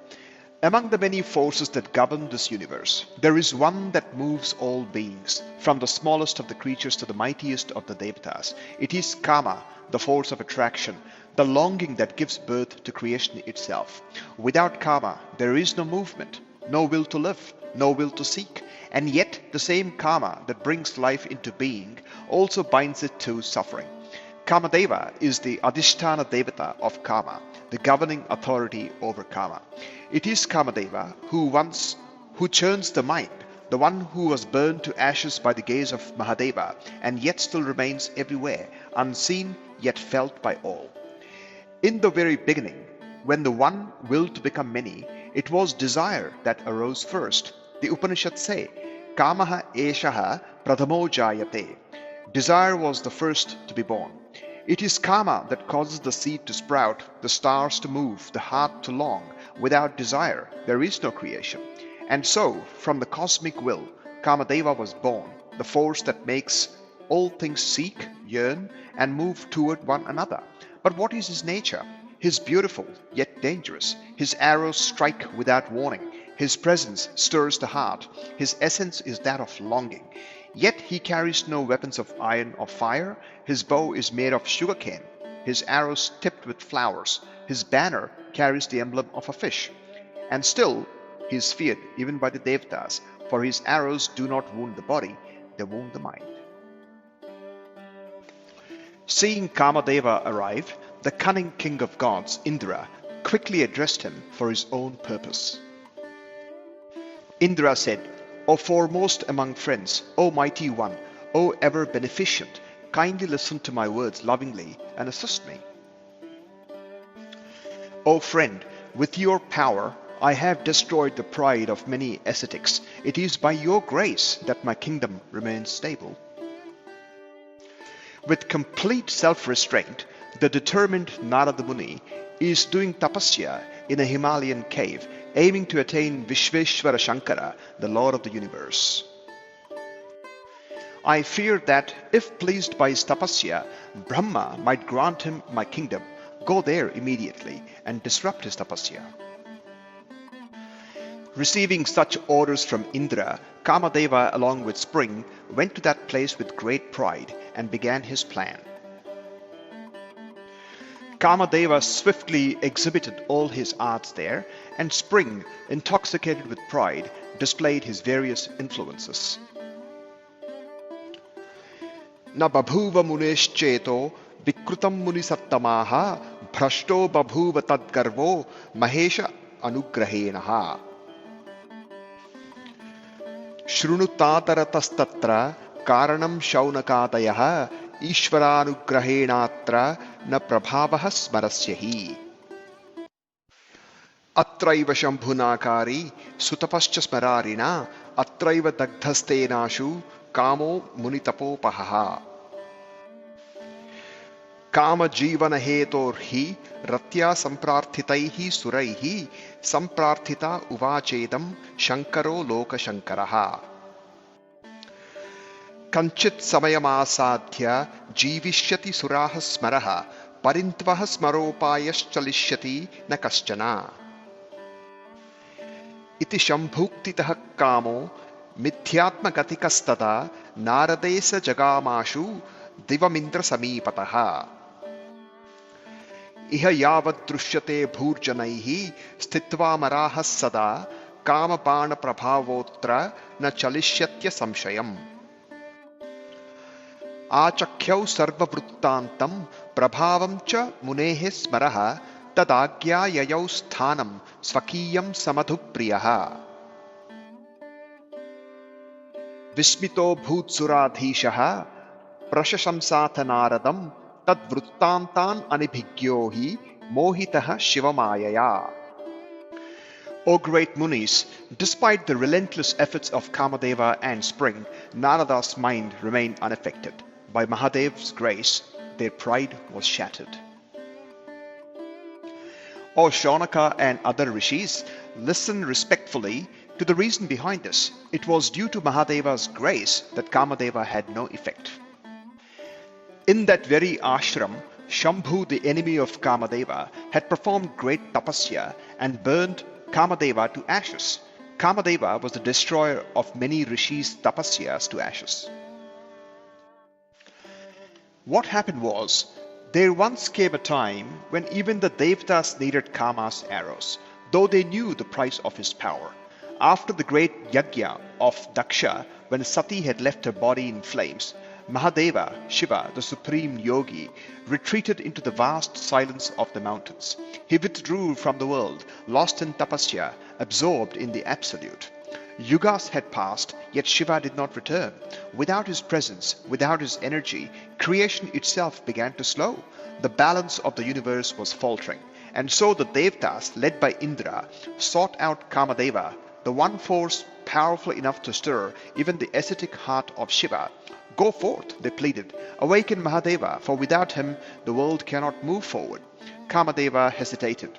A: Among the many forces that govern this universe, there is one that moves all beings, from the smallest of the creatures to the mightiest of the Devatas. It is Kama, the force of attraction, the longing that gives birth to creation itself. Without Kama, there is no movement, no will to live, no will to seek. And yet, the same Kama that brings life into being also binds it to suffering. Kamadeva is the Adhisthana Devata of Kama, the governing authority over Kama. It is Kamadeva who churns the mind, the one who was burned to ashes by the gaze of Mahadeva, and yet still remains everywhere, unseen yet felt by all. In the very beginning, when the one willed to become many, it was desire that arose first. The Upanishads say, Kamaha eshaha pradhamo jayate. Desire was the first to be born. It is Kama that causes the seed to sprout, the stars to move, the heart to long. Without desire, there is no creation. And so, from the cosmic will, Kamadeva was born, the force that makes all things seek, yearn, and move toward one another. But what is his nature? He is beautiful, yet dangerous. His arrows strike without warning. His presence stirs the heart. His essence is that of longing. Yet he carries no weapons of iron or fire. His bow is made of sugarcane. His arrows tipped with flowers. His banner carries the emblem of a fish. And still he is feared even by the Devatas, for his arrows do not wound the body, they wound the mind. Seeing Kamadeva arrive, the cunning king of gods, Indra, quickly addressed him for his own purpose. Indra said, O foremost among friends, O mighty one, O ever beneficent, kindly listen to my words lovingly and assist me. O friend, with your power I have destroyed the pride of many ascetics. It is by your grace that my kingdom remains stable. With complete self-restraint, the determined Narada Muni is doing tapasya in a Himalayan cave, aiming to attain Vishveshwara Shankara, the Lord of the universe. I fear that, if pleased by his tapasya, Brahma might grant him my kingdom. Go there immediately and disrupt his tapasya. Receiving such orders from Indra, Kamadeva along with Spring went to that place with great pride and began his plan. Kamadeva swiftly exhibited all his arts there, and Spring, intoxicated with pride, displayed his various influences. Na babhuva muneshcheto vikrutam munisatamaha bhrashto babhuva tadgarvo mahesha anugrahenaha. Shrunutataratastattra karanam shaunakatayah ishvaranugrahenatra na prabhavah smarasyahi. Atraiva shambhunakari sutapascha smararina atraiva dagdhastenashu kamo munitapopaha. Kama jivana hetorhi ratya samprarthitaihi suraihi samprarthita uvachedam shankaro loka shankaraha. Kanchit samayamasadhya jivishyati suraha smaraha parintvaha smaropayaschalishyati na kaschana. Iti shambhuktitah kamo mithyatma gatikastata naradesa jagamashu divamindra samipataha. Iha yavad drushyate bhurjanaihi stitva marahas sada kama bana prabhavotra na chalishyatya samshayam. Achakhyau sarva vruttantam prabhavam cha munehe smaraha tadagya yayau sthanam svakiyam samadhupriyaha. Vismito bhutsuradhishaha prashashamsatha naradam tad vruttantan anibhigyo hi mohitaha shivamayaya. O great Munis, despite the relentless efforts of Kamadeva and Spring, Narada's mind remained unaffected. By Mahadev's grace, their pride was shattered. O Shaunaka and other rishis, listen respectfully to the reason behind this. It was due to Mahadeva's grace that Kamadeva had no effect. In that very ashram, Shambhu, the enemy of Kamadeva, had performed great tapasya and burned Kamadeva to ashes. Kamadeva was the destroyer of many rishis' tapasyas to ashes. What happened was, there once came a time when even the Devatas needed Kama's arrows, though they knew the price of his power. After the great yajna of Daksha, when Sati had left her body in flames, Mahadeva, Shiva, the supreme yogi, retreated into the vast silence of the mountains. He withdrew from the world, lost in tapasya, absorbed in the absolute. Yugas had passed, yet Shiva did not return. Without his presence, without his energy, creation itself began to slow. The balance of the universe was faltering. And so the Devatas, led by Indra, sought out Kamadeva, the one force powerful enough to stir even the ascetic heart of Shiva. Go forth, they pleaded. Awaken Mahadeva, for without him the world cannot move forward. Kamadeva hesitated.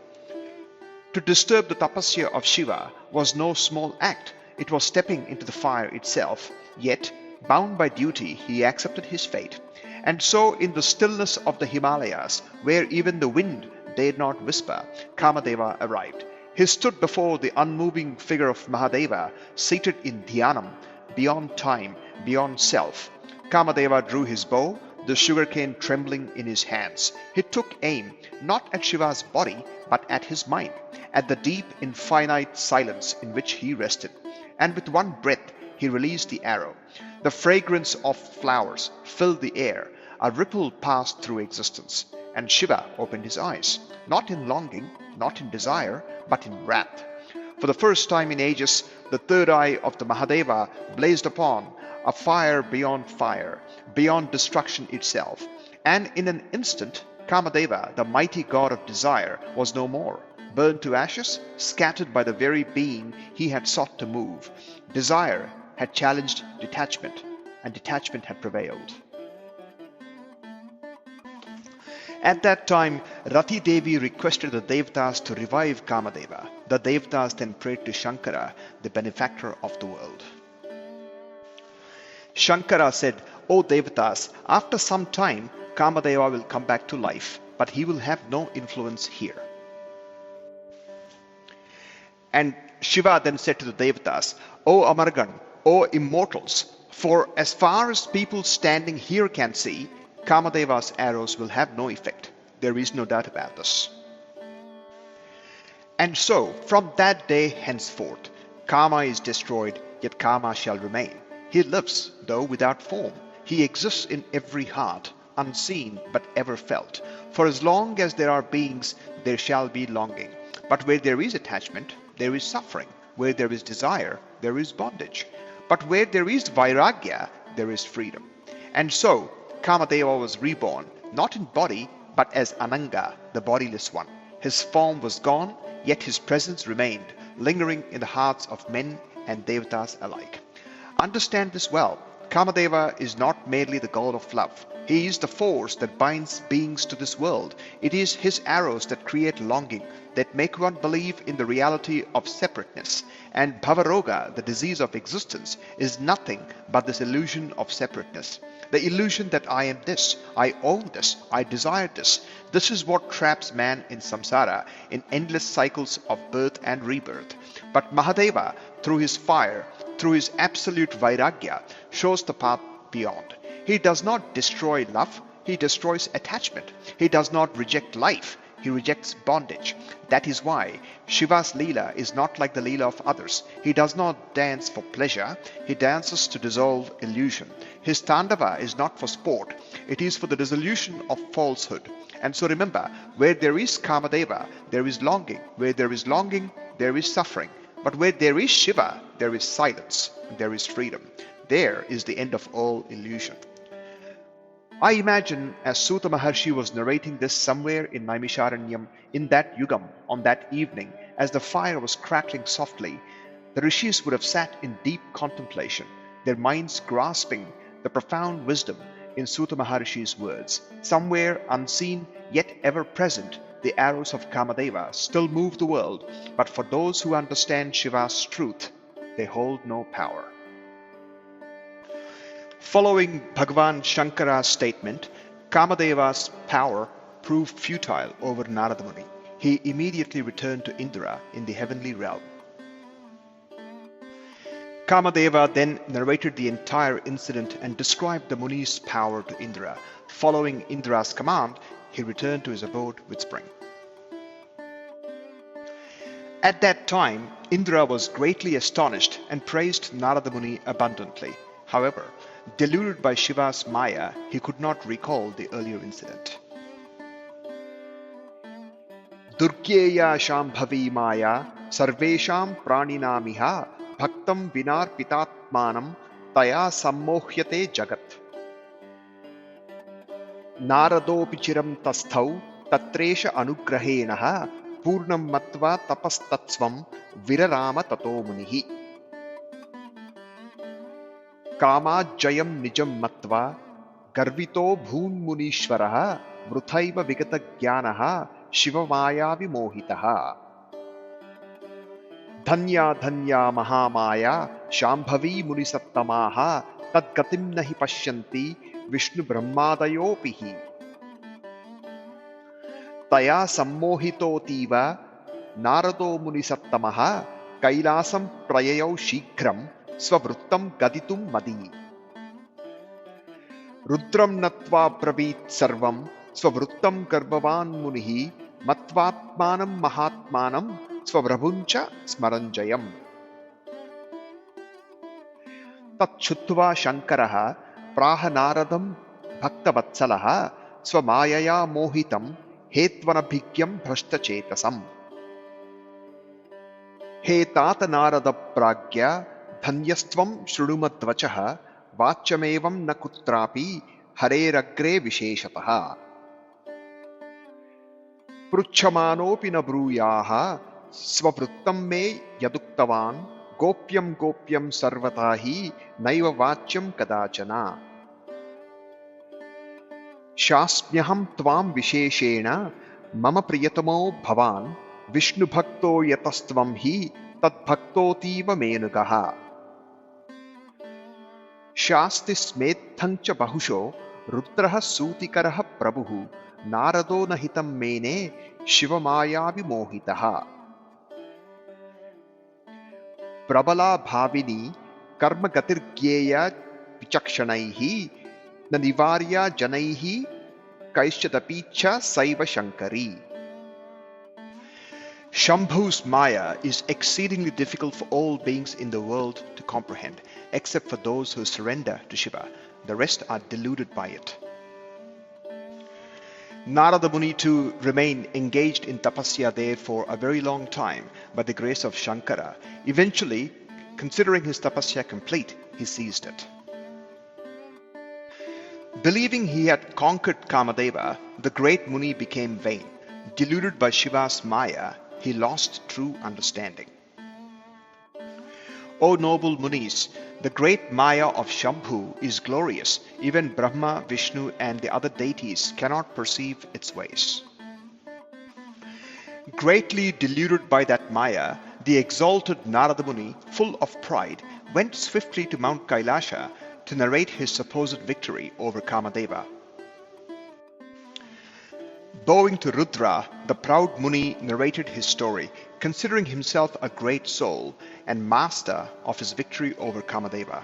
A: To disturb the tapasya of Shiva was no small act. It was stepping into the fire itself. Yet, bound by duty, he accepted his fate. And so, in the stillness of the Himalayas, where even the wind dared not whisper, Kamadeva arrived. He stood before the unmoving figure of Mahadeva, seated in dhyanam, beyond time, beyond self. Kamadeva drew his bow, the sugarcane trembling in his hands. He took aim, not at Shiva's body, but at his mind, at the deep, infinite silence in which he rested. And with one breath, he released the arrow. The fragrance of flowers filled the air. A ripple passed through existence. And Shiva opened his eyes, not in longing, not in desire, but in wrath. For the first time in ages, the third eye of the Mahadeva blazed upon, a fire, beyond destruction itself. And in an instant, Kamadeva, the mighty god of desire, was no more. Burned to ashes, scattered by the very being he had sought to move. Desire had challenged detachment, and detachment had prevailed. At that time, Rati Devi requested the Devatas to revive Kamadeva. The Devatas then prayed to Shankara, the benefactor of the world. Shankara said, O Devatas, after some time, Kamadeva will come back to life, but he will have no influence here. And Shiva then said to the Devatas, O Amargan, O immortals, for as far as people standing here can see, Kamadeva's arrows will have no effect. There is no doubt about this. And so, from that day henceforth, Kama is destroyed, yet Kama shall remain. He lives, though without form. He exists in every heart, unseen but ever felt. For as long as there are beings, there shall be longing. But where there is attachment, there is suffering. Where there is desire, there is bondage. But where there is vairagya, there is freedom. And so, Kamadeva was reborn, not in body, but as Ananga, the bodiless one. His form was gone, yet his presence remained, lingering in the hearts of men and Devatas alike. Understand this well. Kamadeva is not merely the god of love. He is the force that binds beings to this world. It is his arrows that create longing, that make one believe in the reality of separateness. And Bhavaroga, the disease of existence, is nothing but this illusion of separateness. The illusion that I am this, I own this, I desire this. This is what traps man in samsara, in endless cycles of birth and rebirth. But Mahadeva, through his fire, through his absolute vairagya, shows the path beyond. He does not destroy love, he destroys attachment. He does not reject life, he rejects bondage. That is why Shiva's Leela is not like the Leela of others. He does not dance for pleasure, he dances to dissolve illusion. His Tandava is not for sport, it is for the dissolution of falsehood. And so remember, where there is Kamadeva, there is longing. Where there is longing, there is suffering. But where there is Shiva, there is silence, there is freedom. There is the end of all illusion. I imagine as Suta Maharshi was narrating this somewhere in Naimisharanyam, in that yugam, on that evening, as the fire was crackling softly, the rishis would have sat in deep contemplation, their minds grasping the profound wisdom in Suta Maharshi's words. Somewhere unseen, yet ever present, the arrows of Kamadeva still move the world, but for those who understand Shiva's truth, they hold no power. Following Bhagavan Shankara's statement, Kamadeva's power proved futile over Narada Muni. He immediately returned to Indra in the heavenly realm. Kamadeva then narrated the entire incident and described the Muni's power to Indra. Following Indra's command, he returned to his abode with spring. At that time, Indra was greatly astonished and praised Narada Muni abundantly. However, deluded by Shiva's Maya, he could not recall the earlier incident. Durgyeya Shambhavi Maya Sarvesham Praninamiha Bhaktam Vinarpitatmanam Taya Sammohyate Jagat. Naradopi Chiram Tasthau Tatresha Anugrahenaha Purnam Matva Tapastatsvam Virarama Tato Munihi. Kama Jayam Nijam Matva Garvito Bhun Munishwaraha Vruthaiva Vigata Gyanaha Shiva Maya Vimohitaha. Dhanya Dhanya Mahamaya Shambhavi Munisattamaha Tadgatim Nahi Pashyanti Vishnu Brahmadayopihi. Taya Sammohitotiva Narado Munisattamaha Kailasam Prayayau Shighram Swavruttam Gaditum Madi. Rudram Natva Pravit Sarvam Swavruttam Garbhavan Munihi Matvatmanam Mahatmanam Swavrabhuncha Smaranjayam. Tatchutva Shankaraha Praha Naradam Bhaktavatsalaha Swamayaya Mohitam Hetvanabhigyam Bhrashtachetasam. He Tata Narada Pragya Dhanyastvam Shrudumadvachaha Vachamevam Nakutrapi Hareragre Visheshataha. Pruchamanopi na bruyaha Swavruttam me Yaduktavan Gopyam Gopyam Sarvatahi Naiva Vachyam Kadachana. Shasmyaham Tvam Visheshena Mama Priyatamo Bhavan Vishnu Bhakto Yatastvam Hi Tad Bhaktotiva Menugaha. Shasti Smethancha Bahusho Rudraha Sutikaraha Prabhu Narado Nahitam Mene Shiva Maya Vimohitaha. Prabala Bhavini Karma Gatirgyeya Vichakshanaihi Nanivarya Janaihi Kaishadapicha Saiva Shankari. Shambhu's Maya is exceedingly difficult for all beings in the world to comprehend, except for those who surrender to Shiva. The rest are deluded by it. Narada Muni too remained engaged in tapasya there for a very long time by the grace of Shankara. Eventually, considering his tapasya complete, he ceased it. Believing he had conquered Kamadeva, the great Muni became vain. Deluded by Shiva's Maya, he lost true understanding. O noble Munis, the great Maya of Shambhu is glorious. Even Brahma, Vishnu and the other deities cannot perceive its ways. Greatly deluded by that Maya, the exalted Narada Muni, full of pride, went swiftly to Mount Kailasha to narrate his supposed victory over Kamadeva. Bowing to Rudra, the proud Muni narrated his story, considering himself a great soul and master of his victory over Kamadeva.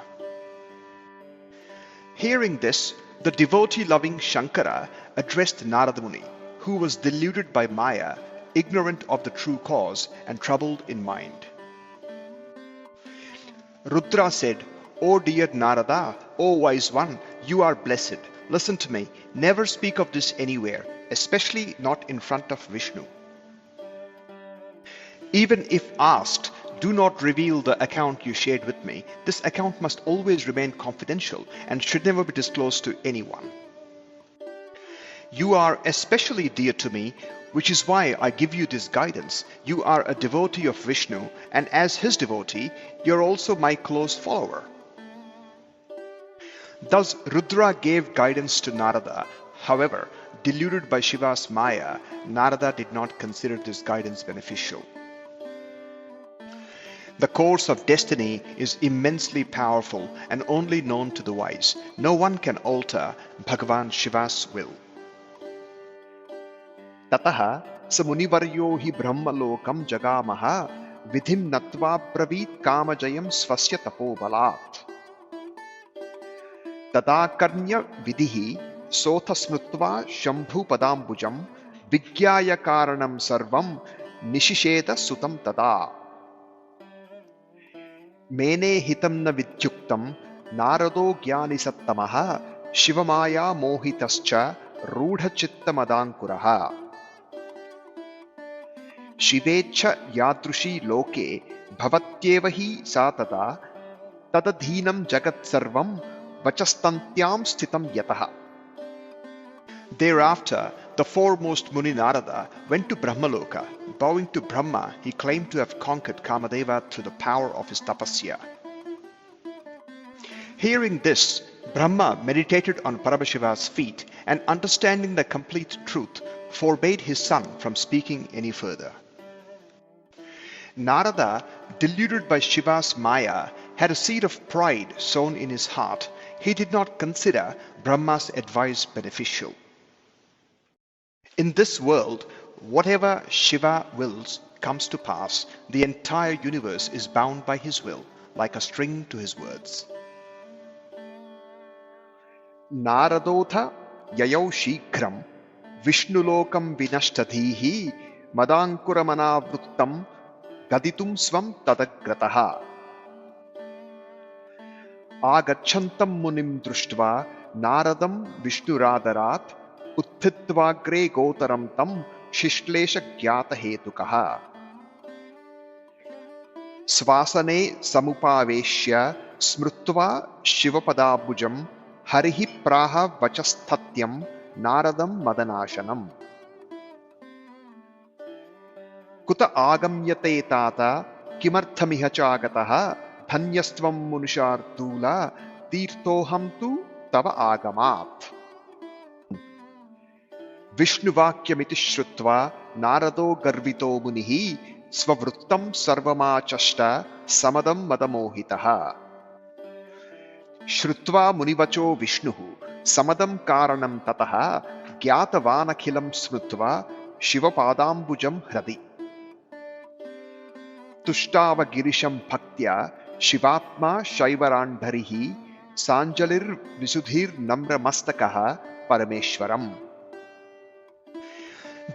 A: Hearing this, the devotee-loving Shankara addressed Narada Muni, who was deluded by Maya, ignorant of the true cause and troubled in mind. Rudra said, "O dear Narada, O wise one, you are blessed. Listen to me, never speak of this anywhere, especially not in front of Vishnu. Even if asked, do not reveal the account you shared with me. This account must always remain confidential and should never be disclosed to anyone. You are especially dear to me, which is why I give you this guidance. You are a devotee of Vishnu, and as his devotee, you are also my close follower." Thus Rudra gave guidance to Narada. However, deluded by Shiva's Maya, Narada did not consider this guidance beneficial. The course of destiny is immensely powerful and only known to the wise. No one can alter Bhagavan Shiva's will. ततः स मुनिवर्यो हि ब्रह्मलोकं जगामः विधिं नत्वा ब्रवीत् कामजयं स्वस्य तपोबलात् तदा कर्ण्य विधिः सोऽथ स्मृत्वा शम्भुपदाम्बुजं विज्ञाय कारणं सर्वं निशिषेध सुतं तदा मेने हितं न विद्युक्तं नारदो ज्ञानिसत्तमः शिवमाया मोहितश्च रूढचित्तमदाङ्कुरः शिवेच्छ यादृशी लोके भवत्येव हि सा तदा तदधीनं जगत्सर्वं वचस्तन्त्यां स्थितं यतः Thereafter, the foremost Muni Narada went to Brahmaloka. Bowing to Brahma, he claimed to have conquered Kamadeva through the power of his tapasya. Hearing this, Brahma meditated on Paramashiva's feet and understanding the complete truth, forbade his son from speaking any further. Narada, deluded by Shiva's Maya, had a seed of pride sown in his heart. He did not consider Brahma's advice beneficial. In this world, whatever Shiva wills comes to pass. The entire universe is bound by his will, like a string to his words. Naradotha yayau shighram Vishnulokam vinashtadhihi Madankuramanavruttam Gaditum swam tadagrataha Agachantam munim društva Naradam Vishnuradarat Utthittvagre gotaram tam Shishlesha gyata hetukaha Svasane samupaveshya Smrutva Shivapadabhujam Harihi praha vachasthatyam Naradam madanashanam Kuta agamyate tata Kimarthamiha chagataha Dhanyastvam munushartula Tirtoham tu tava agamat Vishnuvakyamiti shrutva Narado garvito munihi Svavruttam sarvamachashta Samadam madamohitaha Shrutva munivacho Vishnuhu Samadam karanam tataha Gyatavanakhilam smrutva Shivapadambujam hradi Tushtava girisham bhaktya Shivatma shaivarandharihi Sanjalir visudhir namra mastakaha Parameshwaram.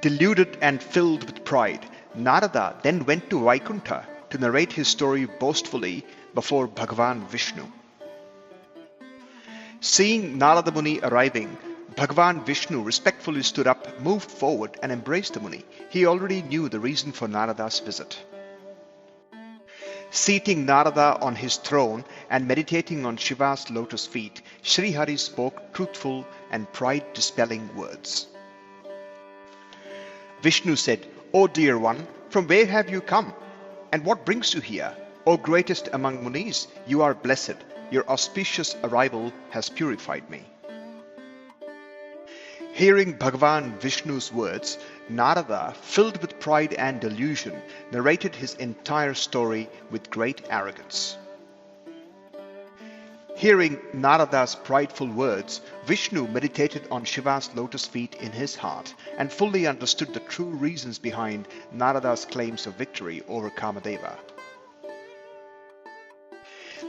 A: Deluded and filled with pride, Narada then went to Vaikuntha to narrate his story boastfully before Bhagavan Vishnu. Seeing Narada Muni arriving, Bhagavan Vishnu respectfully stood up, moved forward and embraced the Muni. He already knew the reason for Narada's visit. Seating Narada on his throne and meditating on Shiva's lotus feet, Sri Hari spoke truthful and pride-dispelling words. Vishnu said, "O dear one, from where have you come? And what brings you here? O greatest among Munis, you are blessed. Your auspicious arrival has purified me." Hearing Bhagavan Vishnu's words, Narada, filled with pride and delusion, narrated his entire story with great arrogance. Hearing Narada's prideful words, Vishnu meditated on Shiva's lotus feet in his heart and fully understood the true reasons behind Narada's claims of victory over Kamadeva.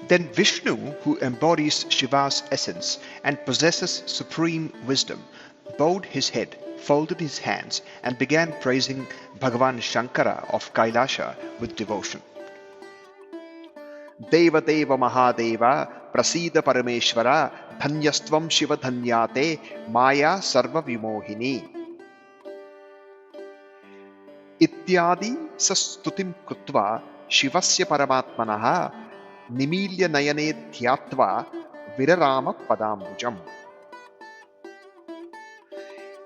A: Then Vishnu, who embodies Shiva's essence and possesses supreme wisdom, bowed his head, folded his hands, and began praising Bhagavan Shankara of Kailasha with devotion. Deva Deva Mahadeva Prasida Parameshwara Dhanyastvam Shiva Dhanyate Maya Sarva Vimohini Ityadi Sastutim Kutva Shivasya Paramatmanaha Nimilya Nayane Dhyatva Virarama Padambujam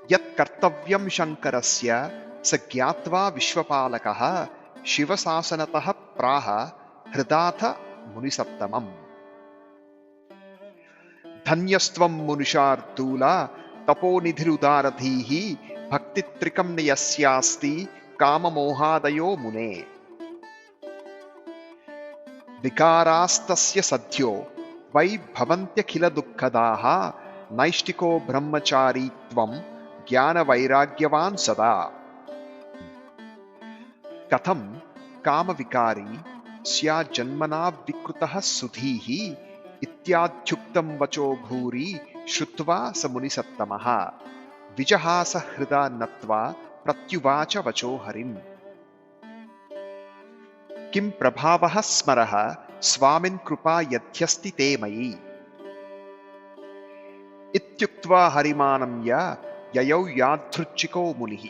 A: Yat Kartavyam Shankarasya Sagyatva Vishwapalakaha Shivasasanataha Praha Hridatha Munisattamam Dhanyastvam Munushartula Taponidhirudaradhihi Bhaktitrikam Nayasyasti Kama Mohadayo Mune Vikarastasya Sadhyo Vai Bhavantya Khila Dukkadaha Naishtiko Brahmachari Tvam ज्ञानवैराग्यवान् सदा कथं कामविकारी स्याज्जन्मना विकृतः सुधीः इत्याद्युक्तं वचो भूरि श्रुत्वा स मुनिसत्तमः विजहास हृदा नत्वा प्रत्युवाच वचो हरिम् किं प्रभावः स्मरः स्वामिन् कृपा यद्यस्ति ते मयि इत्युक्त्वा हरिमानम्य ययौ यादृच्छिको मुनिः.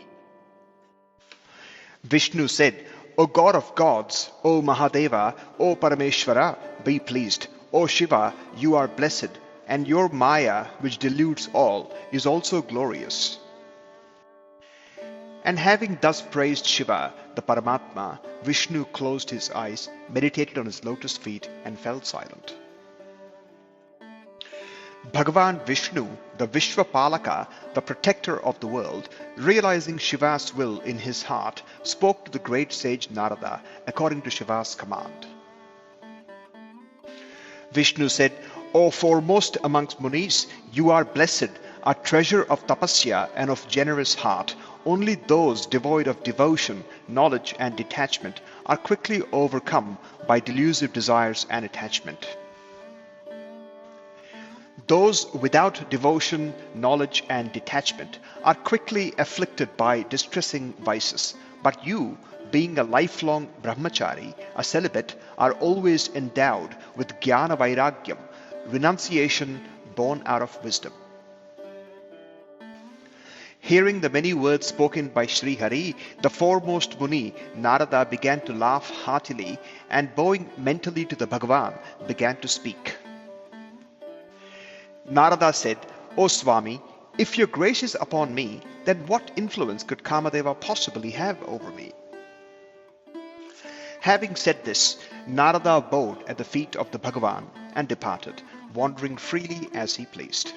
A: Vishnu said, O God of gods, O Mahadeva, O Parameshwara, be pleased. O Shiva, you are blessed, and your Maya, which deludes all, is also glorious. And having thus praised Shiva, the Paramatma, Vishnu closed his eyes, meditated on his lotus feet, and fell silent. Bhagavan Vishnu, the Vishwapalaka, the protector of the world, realizing Shiva's will in his heart, spoke to the great sage Narada according to Shiva's command. Vishnu said, O foremost amongst Munis, you are blessed, a treasure of tapasya and of generous heart. Only those devoid of devotion, knowledge and detachment are quickly overcome by delusive desires and attachment. Those without devotion, knowledge and detachment are quickly afflicted by distressing vices. But you, being a lifelong brahmachari, a celibate, are always endowed with jnana vairagyam, renunciation born out of wisdom. Hearing the many words spoken by Sri Hari, the foremost Muni, Narada, began to laugh heartily and bowing mentally to the Bhagavan, began to speak. Narada said, O Swami, if your grace is upon me, then what influence could Kamadeva possibly have over me? Having said this, Narada bowed at the feet of the Bhagavan and departed, wandering freely as he pleased.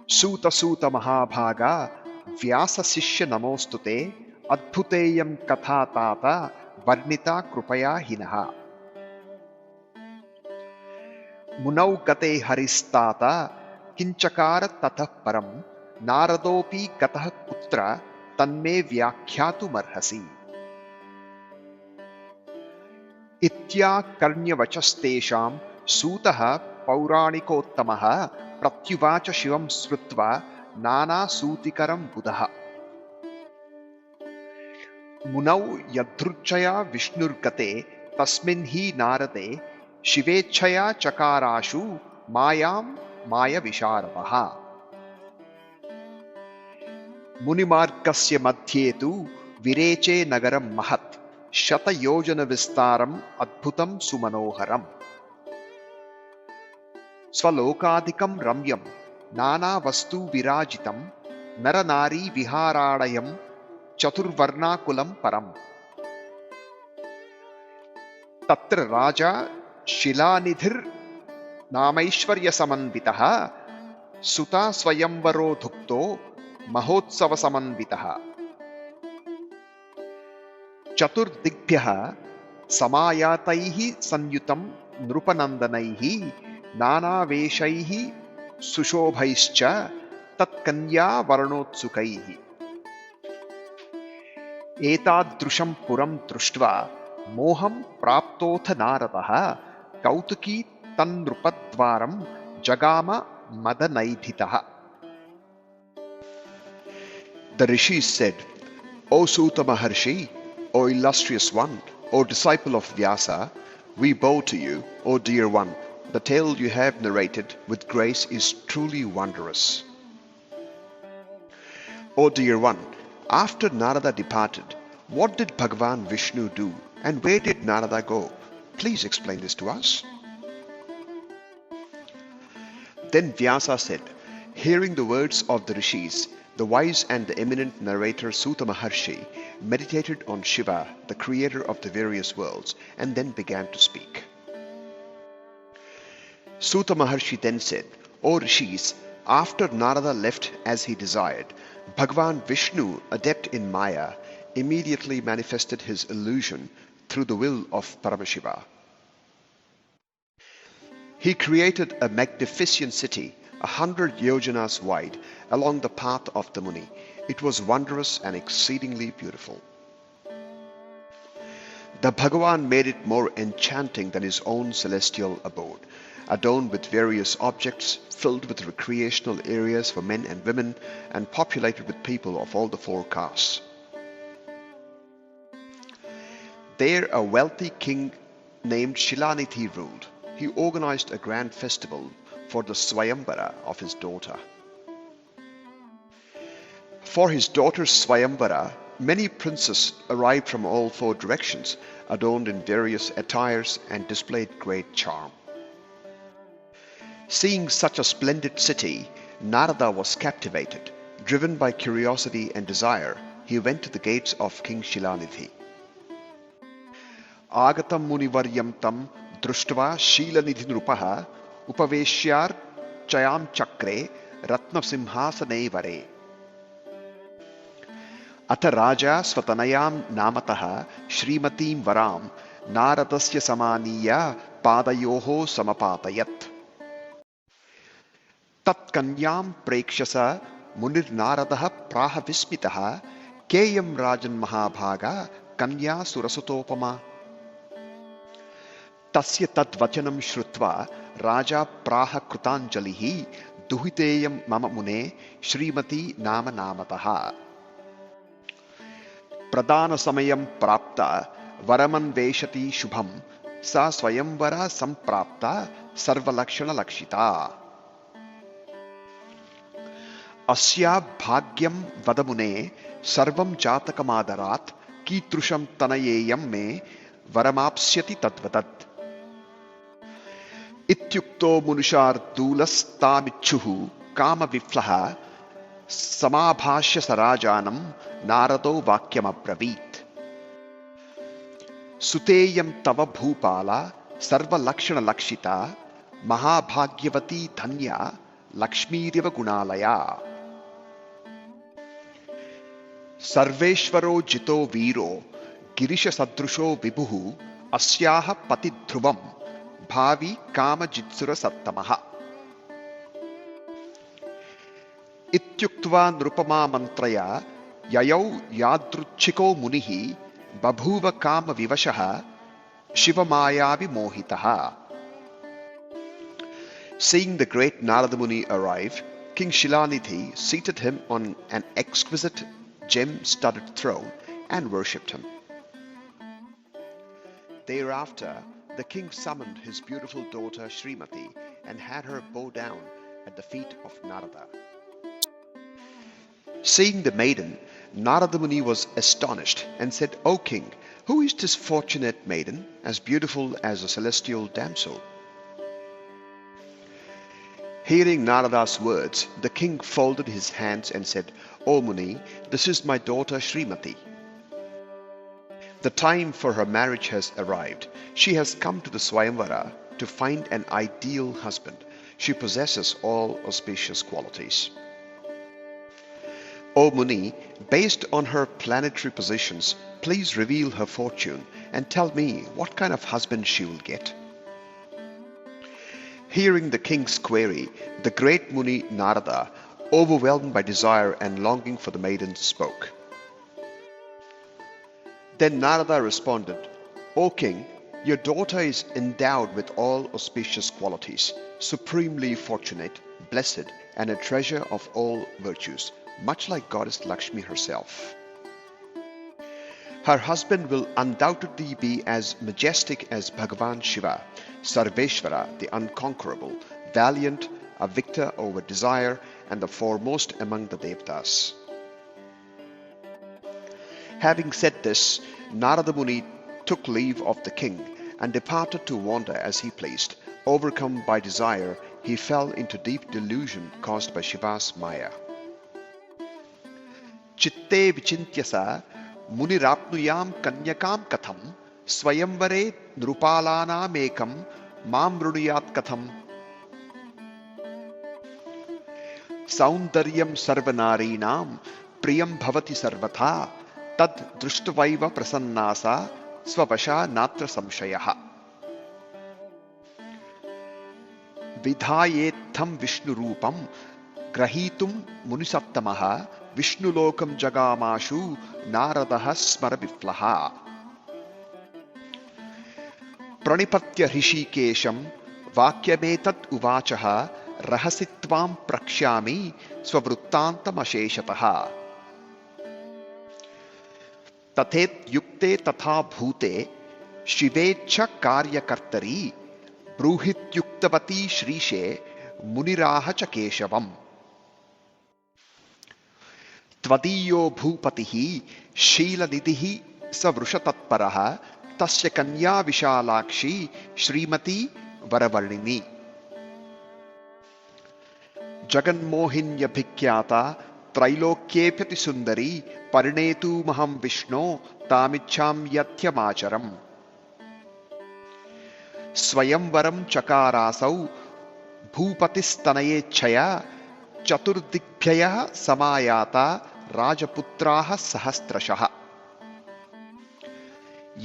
A: Suta Suta Mahabhaga Vyasa Sishya Namostute Adbhuteyam Katha Tata Varnita Krupaya Hinaha Munau Gate Haristata Kinchakara Tatah Param Naradopi Gatah Putra Tanme Vyakhyatu Marhasi Itya Karnyavachastesham Sutaha Pauranikottamaha Pratyuvacha Shivam Srutva Nana Sutikaram Buddha Munau Yadruchaya Vishnurgate Tasmin hi Narade Shivechaya Chakarashu Mayam Maya Visharavaha Munimarkasya Madhyetu Vireche Nagaram Mahat Shata Yojana Vistaram Adbhutam Sumanoharam Swalokadikam Ramyam Nana Vastu Virajitam Naranari Viharadayam Chaturvarnakulam Param Tatra Raja Shilanidhir Namaishwarya Samanvitaha Suta Swayamvaro Dhukto Mahotsava Samanvitaha Chatur Digbhyaha Samayataihi Sanyutam Nrupanandanaihi Nana Veshaihi Sushobhaischa Tatkanya Varanotsukaihi Etadrusham Puram Društva Moham Praptotha Naradaha Kautuki Tanrupadvaram Jagama Madanaidhitaha. The rishis said, O Suta Maharshi, O illustrious one, O disciple of Vyasa, we bow to you, O dear one. The tale you have narrated with grace is truly wondrous. O dear one, after Narada departed, what did Bhagavan Vishnu do and where did Narada go? Please explain this to us. Then Vyasa said, hearing the words of the rishis, the wise and the eminent narrator Suta Maharshi meditated on Shiva, the creator of the various worlds, and then began to speak. Suta Maharshi then said, O rishis, after Narada left as he desired, Bhagavan Vishnu, adept in Maya, immediately manifested his illusion through the will of Paramashiva. He created a magnificent city 100 yojanas wide, along the path of the Muni. It was wondrous and exceedingly beautiful. The Bhagavan made it more enchanting than his own celestial abode, adorned with various objects, filled with recreational areas for men and women, and populated with people of all the four castes. There a wealthy king named Shilanithi ruled. He organized a grand festival for the Swayamvara of his daughter. For his daughter's Swayamvara, many princes arrived from all four directions, adorned in various attires and displayed great charm. Seeing such a splendid city, Narada was captivated. Driven by curiosity and desire, he went to the gates of King Shilanithi. Agatam munivaryam tam društva Shilanidhi nrupaha upaveshyar chayam chakre ratna simhasane vare. Atha raja svatanayam namataha Shrimatim varam Naradasya samaniya padayoho samapatayat. Tat kanyam prekshasa munir naradaha praha vismitaha keyam rajan mahabhaga kanya surasutopama. Tasya tad vachanam shrutva raja praha krutanjalihi duhiteyam mama mune Shrimati nama namataha. Pradana samayam prapta varaman veshati shubham sa swayamvara samprapta sarvalakshana lakshita. Asya bhagyam vadamune sarvam jatakamaadarat kitrusham tanayeyam me varamapsyati tadvatat. Ityukto munushar dulastamichuhu kama viflaha samabhashya sarajanam narado vakyam abravit. Suteyam tava bhupala sarva lakshana lakshita mahabhagyavati dhanya lakshmiriva gunalaya. Sarveshvaro jito viro girisha sadrusho vibhuhu asyaha patidhruvam bhavi kama jitsura sattamaha. Ityuktva nrupama mantraya yayau yadruchiko munihi babhuva kama vivashaha Shiva mayavi mohitaha. Seeing the great Narada Muni arrive, King Shilanithi seated him on an exquisite gem-studded throne and worshipped him. Thereafter, the king summoned his beautiful daughter Shrimati and had her bow down at the feet of Narada. Seeing the maiden, Narada Muni was astonished and said, "O king, who is this fortunate maiden, as beautiful as a celestial damsel?" Hearing Narada's words, the king folded his hands and said, "O Muni, this is my daughter Shrimati. The time for her marriage has arrived. She has come to the Swayamvara to find an ideal husband. She possesses all auspicious qualities. O Muni, based on her planetary positions, please reveal her fortune and tell me what kind of husband she will get." Hearing the king's query, the great Muni Narada, overwhelmed by desire and longing for the maiden, spoke. Then Narada responded, "O king, your daughter is endowed with all auspicious qualities, supremely fortunate, blessed, and a treasure of all virtues, much like goddess Lakshmi herself. Her husband will undoubtedly be as majestic as Bhagavan Shiva, Sarveshvara, the unconquerable, valiant, a victor over desire, and the foremost among the Devtas." Having said this, Narada Muni took leave of the king and departed to wander as he pleased. Overcome by desire, he fell into deep delusion caused by Shiva's Maya. Chitte vichintyasa munirapnuyam kanyakam katham swayamvare nrupalanam ekam mam ruduyat katham. Saundaryam sarvanarinam priyam bhavati sarvatha tad drushtavaiva prasannasa swavasha natra samshayaha. विधायेत्थं विष्णुरूपं ग्रहीतुं मुनिसत्तमः विष्णुलोकं जगामाशु नारदः स्मरविफ्लः प्रणिपत्य ऋषिकेशं वाक्यमेतत् उवाचः रहसि त्वां प्रक्ष्यामि स्ववृत्तान्तमशेषतः तथेत्युक्ते तथा भूते शिवेच्छ कार्यकर्तरि ब्रूहित्युक्तवती श्रीशे मुनिराह च केशवम् त्वदीयो भूपतिः शीलनिधिः स वृषतत्परः तस्य कन्या विशालाक्षी श्रीमती वरवर्णिनी जगन्मोहिन्यभिख्याता त्रैलोक्येऽप्यति सुन्दरी परिणेतुमहं विष्णो तामिच्छाम्यध्यमाचरम् स्वयंवरं चकारासौ भूपतिस्तनयेच्छया चतुर्दिग्भ्यः समायाता राजपुत्राः सहस्रशः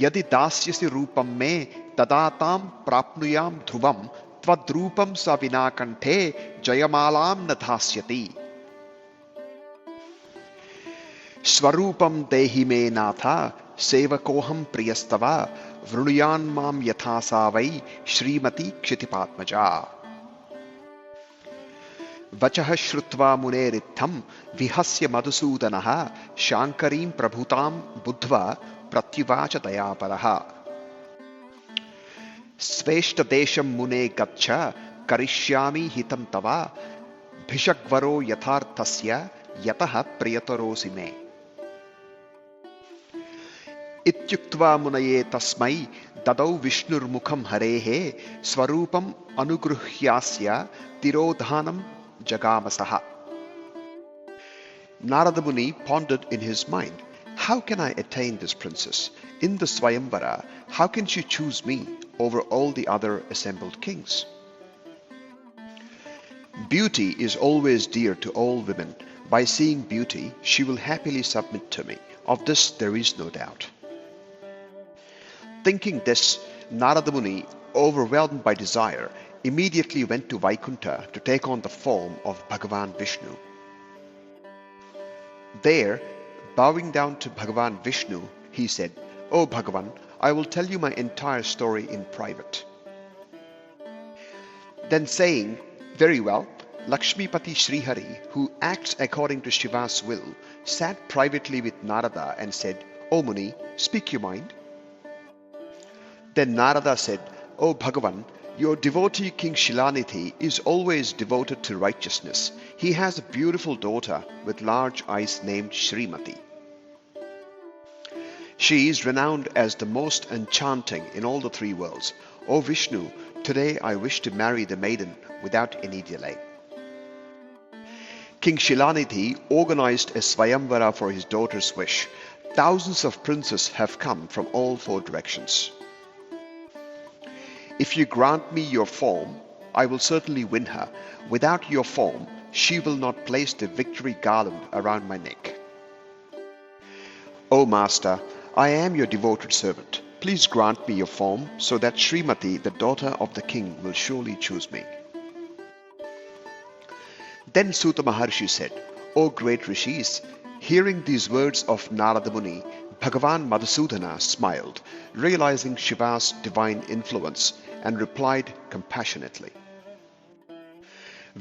A: यदि दास्यसि रूपं मे तदा तां प्राप्नुयां ध्रुवं त्वद्रूपं स विना कण्ठे जयमालां न धास्यति स्वरूपं देहि मे नाथ सेवकोऽहं प्रियस्तव वृणुयान्मां यथा सा वै श्रीमती क्षितिपात्मजा वचः श्रुत्वा मुनेरित्थं विहस्य मधुसूदनः शाङ्करीं प्रभुतां बुद्ध्वा प्रत्युवाच दयापरः स्वेष्टदेशं मुने गच्छ करिष्यामि हितं तव भिषग्वरो यथार्थस्य यतः प्रियतरोऽसि मे इत्युक्त्वा मुनये तस्मै ददौ विष्णुर्मुखं हरेः स्वरूपम् अनुगृह्यास्य तिरोधानं जगामसः Narada Muni pondered in his mind, how can I attain this princess? In the Swayamvara, how can she choose me over all the other assembled kings? Beauty is always dear to all women. By seeing beauty, she will happily submit to me. Of this there is no doubt. Thinking this, Narada Muni, overwhelmed by desire, immediately went to Vaikuntha to take on the form of Bhagavan Vishnu. There, bowing down to Bhagavan Vishnu, he said, "O Bhagavan, I will tell you my entire story in private." Then saying, "Very well," Lakshmipati Srihari, who acts according to Shiva's will, sat privately with Narada and said, "O Muni, speak your mind." Then Narada said, "O Bhagavan, your devotee King Shilanidhi is always devoted to righteousness. He has a beautiful daughter with large eyes named Srimati. She is renowned as the most enchanting in all the three worlds. O Vishnu, today I wish to marry the maiden without any delay." King Shilanidhi organized a Swayamvara for his daughter's wish. Thousands of princes have come from all four directions. "If you grant me your form, I will certainly win her. Without your form, she will not place the victory garland around my neck." "O Master, I am your devoted servant. Please grant me your form so that Srimati, the daughter of the king, will surely choose me." Then Suta Maharshi said, "O great rishis, hearing these words of Narada Muni, Bhagavan Madhusudana smiled, realizing Shiva's divine influence, and replied compassionately.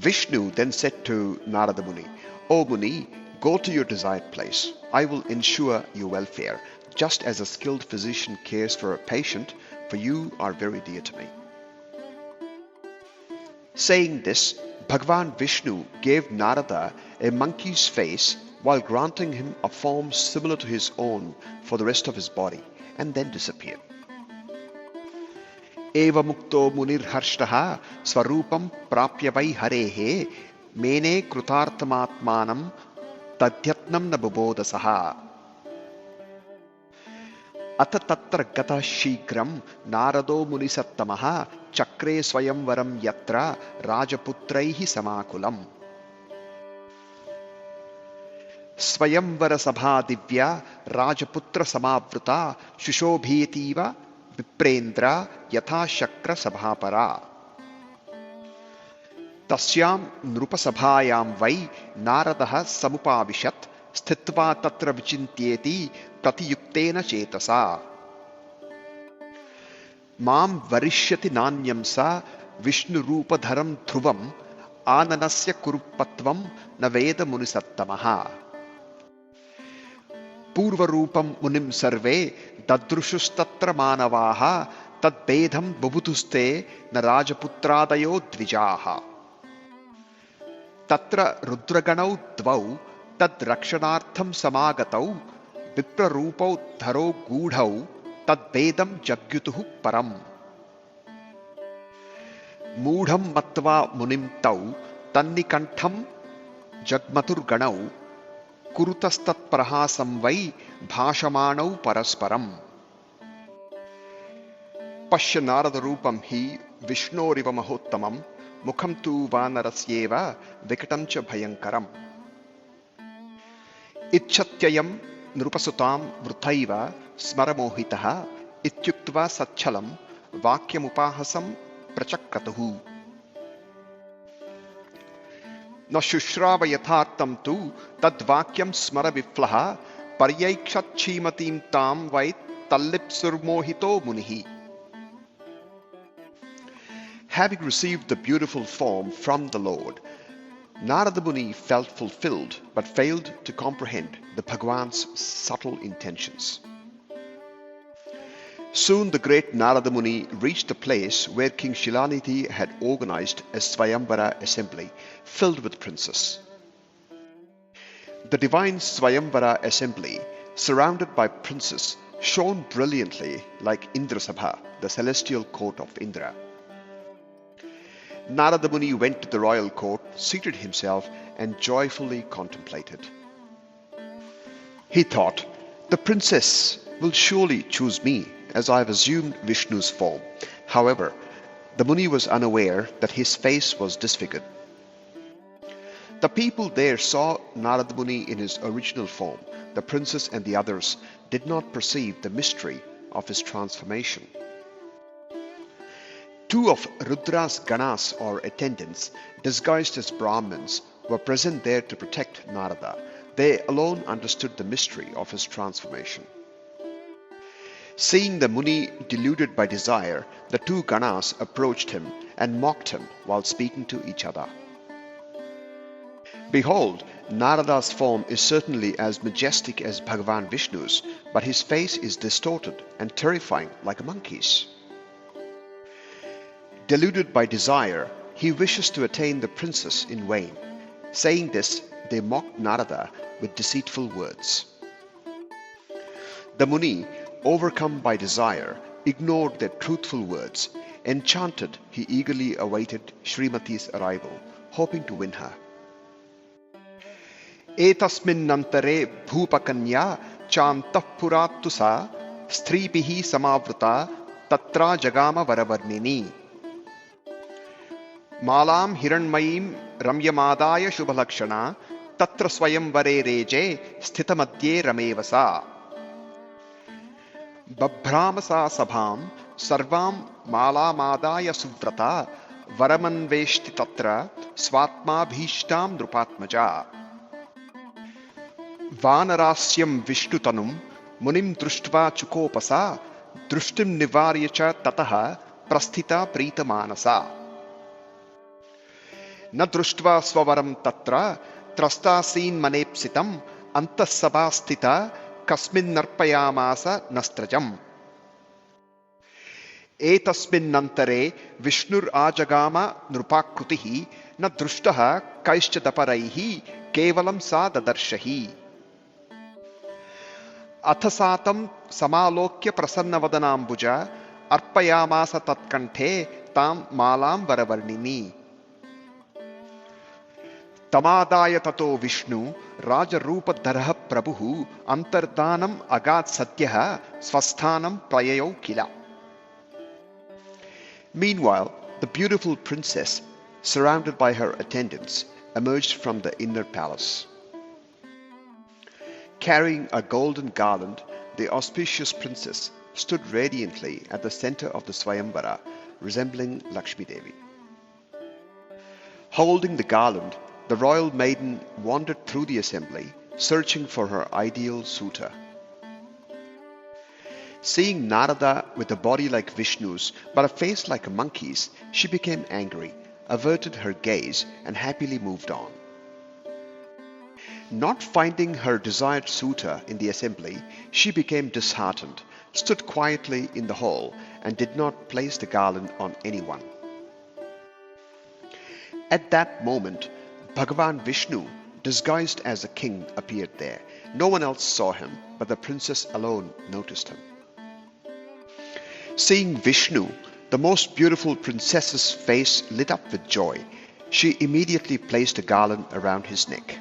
A: Vishnu then said to Narada Muni, "O Muni, go to your desired place. I will ensure your welfare, just as a skilled physician cares for a patient, for you are very dear to me." Saying this, Bhagavan Vishnu gave Narada a monkey's face while granting him a form similar to his own for the rest of his body, and then disappeared. Eva mukto munir harshtaha swarupam prapya vai harehe mene krutarthamatmanam tadyatnam na bubodasaha. Ata tatra gata shigram narado munisattamah chakre swayamvaram yatra rajaputraihi samakulam. Swayamvara sabha divya rajaputra samavruta shishobhetiva viprendra yatha shakra sabhapara. Tasyam nrupasabhayam vai Naradaha samupavishat sthitva tatra vichintyeti pratiyuktena chetasa. Mam varishyati nanyam sa Vishnu rupadharam dhruvam ananasya kurupatvam naveda munisattamaha. Purvarupam munim sarve dadrushustatra manavaha tadbedham bubutuste narajaputradayo dvijaha. Tatra rudraganau dvau tad rakshanartham samagatau viprarupau dharo gudhau tadbedam jagyutuhu param. Mudham matva munim tau tannikantham jagmaturganau kurutastat prahasam vai bhashamanau parasparam. Pashya Narada rupam hi Vishnoriva mahottamam mukham tu vanarasyeva vikatam cha bhayankaram. Ichchatyayam nrupasutam vrthaiva smaramohitaha ityuktva satchalam vakyamupahasam prachakratuhu. Na shushrava yathartam tu tadvakyam smara viflaha paryakshat chimatim tam vai tallipsurmohito munihi. Having received the beautiful form from the Lord, Narada Muni felt fulfilled but failed to comprehend the Bhagwan's subtle intentions. Soon the great Narada Muni reached a place where King Shilanidhi had organized a Swayamvara assembly filled with princes. The divine Swayamvara assembly, surrounded by princes, shone brilliantly like Indrasabha, the celestial court of Indra. Narada Muni went to the royal court, seated himself, and joyfully contemplated. He thought, the princess will surely choose me, as I have assumed Vishnu's form. However, the Muni was unaware that his face was disfigured. The people there saw Narada Muni in his original form. The princess and the others did not perceive the mystery of his transformation. Two of Rudra's ganas or attendants, disguised as Brahmins, were present there to protect Narada. They alone understood the mystery of his transformation. Seeing the Muni deluded by desire, the two ganas approached him and mocked him while speaking to each other. Behold, Narada's form is certainly as majestic as Bhagavan Vishnu's, but his face is distorted and terrifying like a monkey's. Deluded by desire, he wishes to attain the princess in vain. Saying this, they mocked Narada with deceitful words. The Muni, overcome by desire, ignored their truthful words. Enchanted, he eagerly awaited Srimati's arrival, hoping to win her. Etasminnantare bhupakanya chantah purattu sa stripihi samavruta tatra jagama varavarnini. Malam hiranmayim ramyamadaya shubhalakshana tatra swayamvare reje sthitamadye ramevasa. Babhramasa sabham sarvam malamadaya suvrata varamanveshti tatra swatma bhishtam drupatmaja. Vanarasyam vishnutanum munim društva chukopasa drushtim nivaryacha tataha prasthita pritamanasa. Na društva svavaram tatra trastasin manepsitam antasabhastita kasmin narpayamasa nastrajam. Etasminnantare Vishnur ajagama nrupakrutihi na drushtaha kaishchadaparaihi kevalam sa dadarshahi. Athasatam samalokya prasannavadanambuja arpayamasa tatkanthe tam malam varavarnini. Tamadaya tato Vishnu Rajarupadharaha Prabhu Antardanam Agat Satyaha Swasthanam Prayayo Kila. Meanwhile, the beautiful princess, surrounded by her attendants, emerged from the inner palace. Carrying a golden garland, the auspicious princess stood radiantly at the center of the Swayamvara, resembling Lakshmi Devi. Holding the garland, the royal maiden wandered through the assembly, searching for her ideal suitor. Seeing Narada with a body like Vishnu's but a face like a monkey's, she became angry, averted her gaze, and happily moved on. Not finding her desired suitor in the assembly, she became disheartened, stood quietly in the hall, and did not place the garland on anyone. At that moment, Bhagavan Vishnu, disguised as a king, appeared there. No one else saw him, but the princess alone noticed him. Seeing Vishnu, the most beautiful princess's face lit up with joy. She immediately placed a garland around his neck.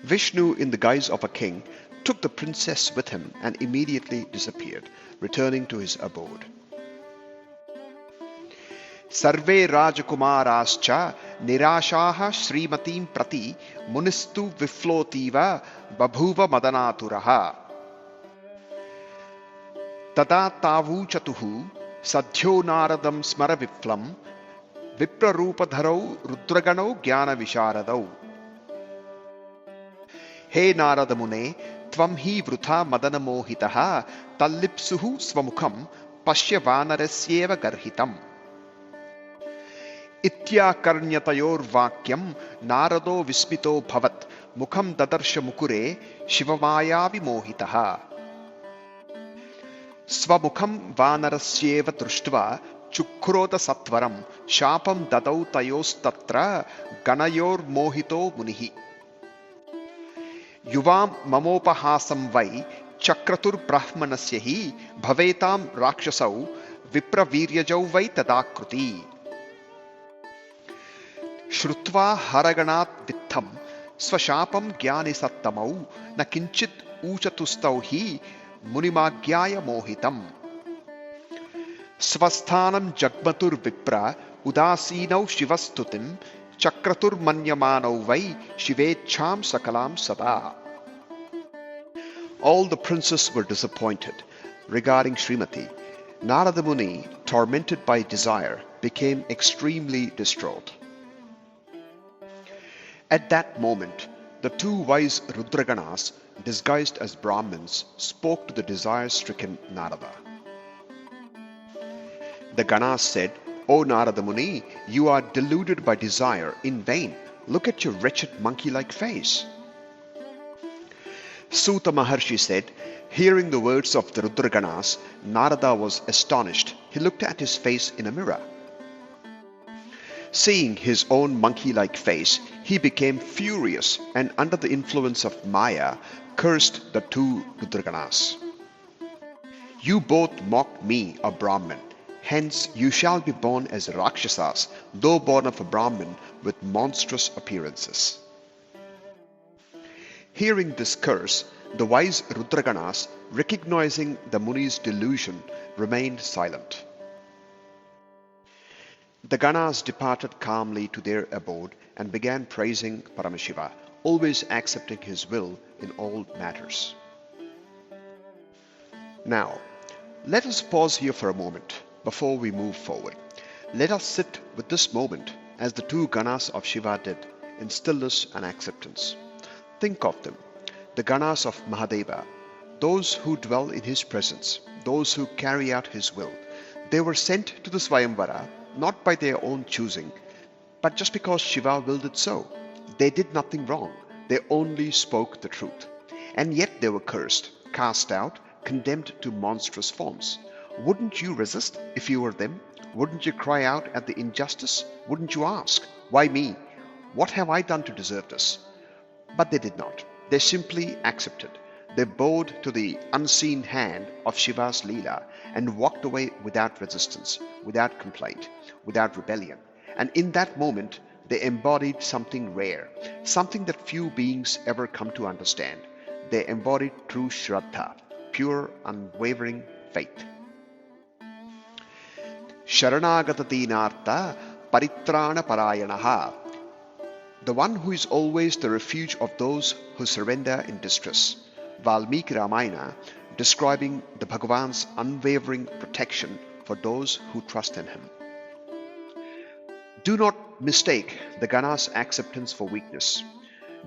A: Vishnu, in the guise of a king, took the princess with him and immediately disappeared, returning to his abode. Sarve Rajakumarascha Nirashaha Srimatim Prati Munistu Viflotiva Babhuva Madanaturaha Tada Tavu Chatuhu Sadhyo Naradam Smara Viplam Viprarupadharau Rudragano Jnana Visharadau. He Narada Mune, Tvam hi vrutha madana mohitaha tallipsuhu svamukham pashya vanarasyeva garhitam. Itya karnyatayor vakyam narado vismito bhavat mukham dadarsha mukure shivamaya vimohitaha. Svamukham vanarasyeva društva chukrota satvaram shapam dadau tayostatra ganayor mohito munihi. Yuvam mamopahasam vai chakratur brahmanasya hi bhavetam rakshasau vipraviryajau vai tadakruti. Shrutva haraganat vittham svashapam jnani sattamau na kinchit uchatustau hi munimagyaya mohitam. Svasthanam jagmatur vipra udasinau shivastutim chakratur manyamanau vai shivecham sakalam sada. All the princes were disappointed regarding Srimati. Narada Muni, tormented by desire, became extremely distraught. At that moment, the two wise Rudraganas, disguised as Brahmins, spoke to the desire-stricken Narada. The Ganas said, O Narada Muni, you are deluded by desire in vain. Look at your wretched monkey-like face. Suta Maharshi said, hearing the words of the Rudraganas, Narada was astonished. He looked at his face in a mirror. Seeing his own monkey-like face, he became furious and under the influence of Maya, cursed the two Rudraganas. You both mocked me, a Brahmin. Hence you shall be born as Rakshasas, though born of a Brahmin with monstrous appearances. Hearing this curse, the wise Rudraganas, recognizing the Muni's delusion, remained silent. The Ganas departed calmly to their abode and began praising Paramashiva, always accepting his will in all matters. Now, let us pause here for a moment before we move forward. Let us sit with this moment as the two Ganas of Shiva did, in stillness and acceptance. Think of them, the Ganas of Mahadeva, those who dwell in his presence, those who carry out his will. They were sent to the Swayamvara not by their own choosing, but just because Shiva willed it so. They did nothing wrong, they only spoke the truth. And yet they were cursed, cast out, condemned to monstrous forms. Wouldn't you resist if you were them? Wouldn't you cry out at the injustice? Wouldn't you ask, why me? What have I done to deserve this? But they did not. They simply accepted. They bowed to the unseen hand of Shiva's Leela and walked away without resistance, without complaint, without rebellion. And in that moment, they embodied something rare, something that few beings ever come to understand. They embodied true Shraddha, pure, unwavering faith. Sharanagata Dinartha Paritrana Parayanaha, the one who is always the refuge of those who surrender in distress. Valmiki Ramayana, describing the Bhagavan's unwavering protection for those who trust in him. Do not mistake the Gana's acceptance for weakness.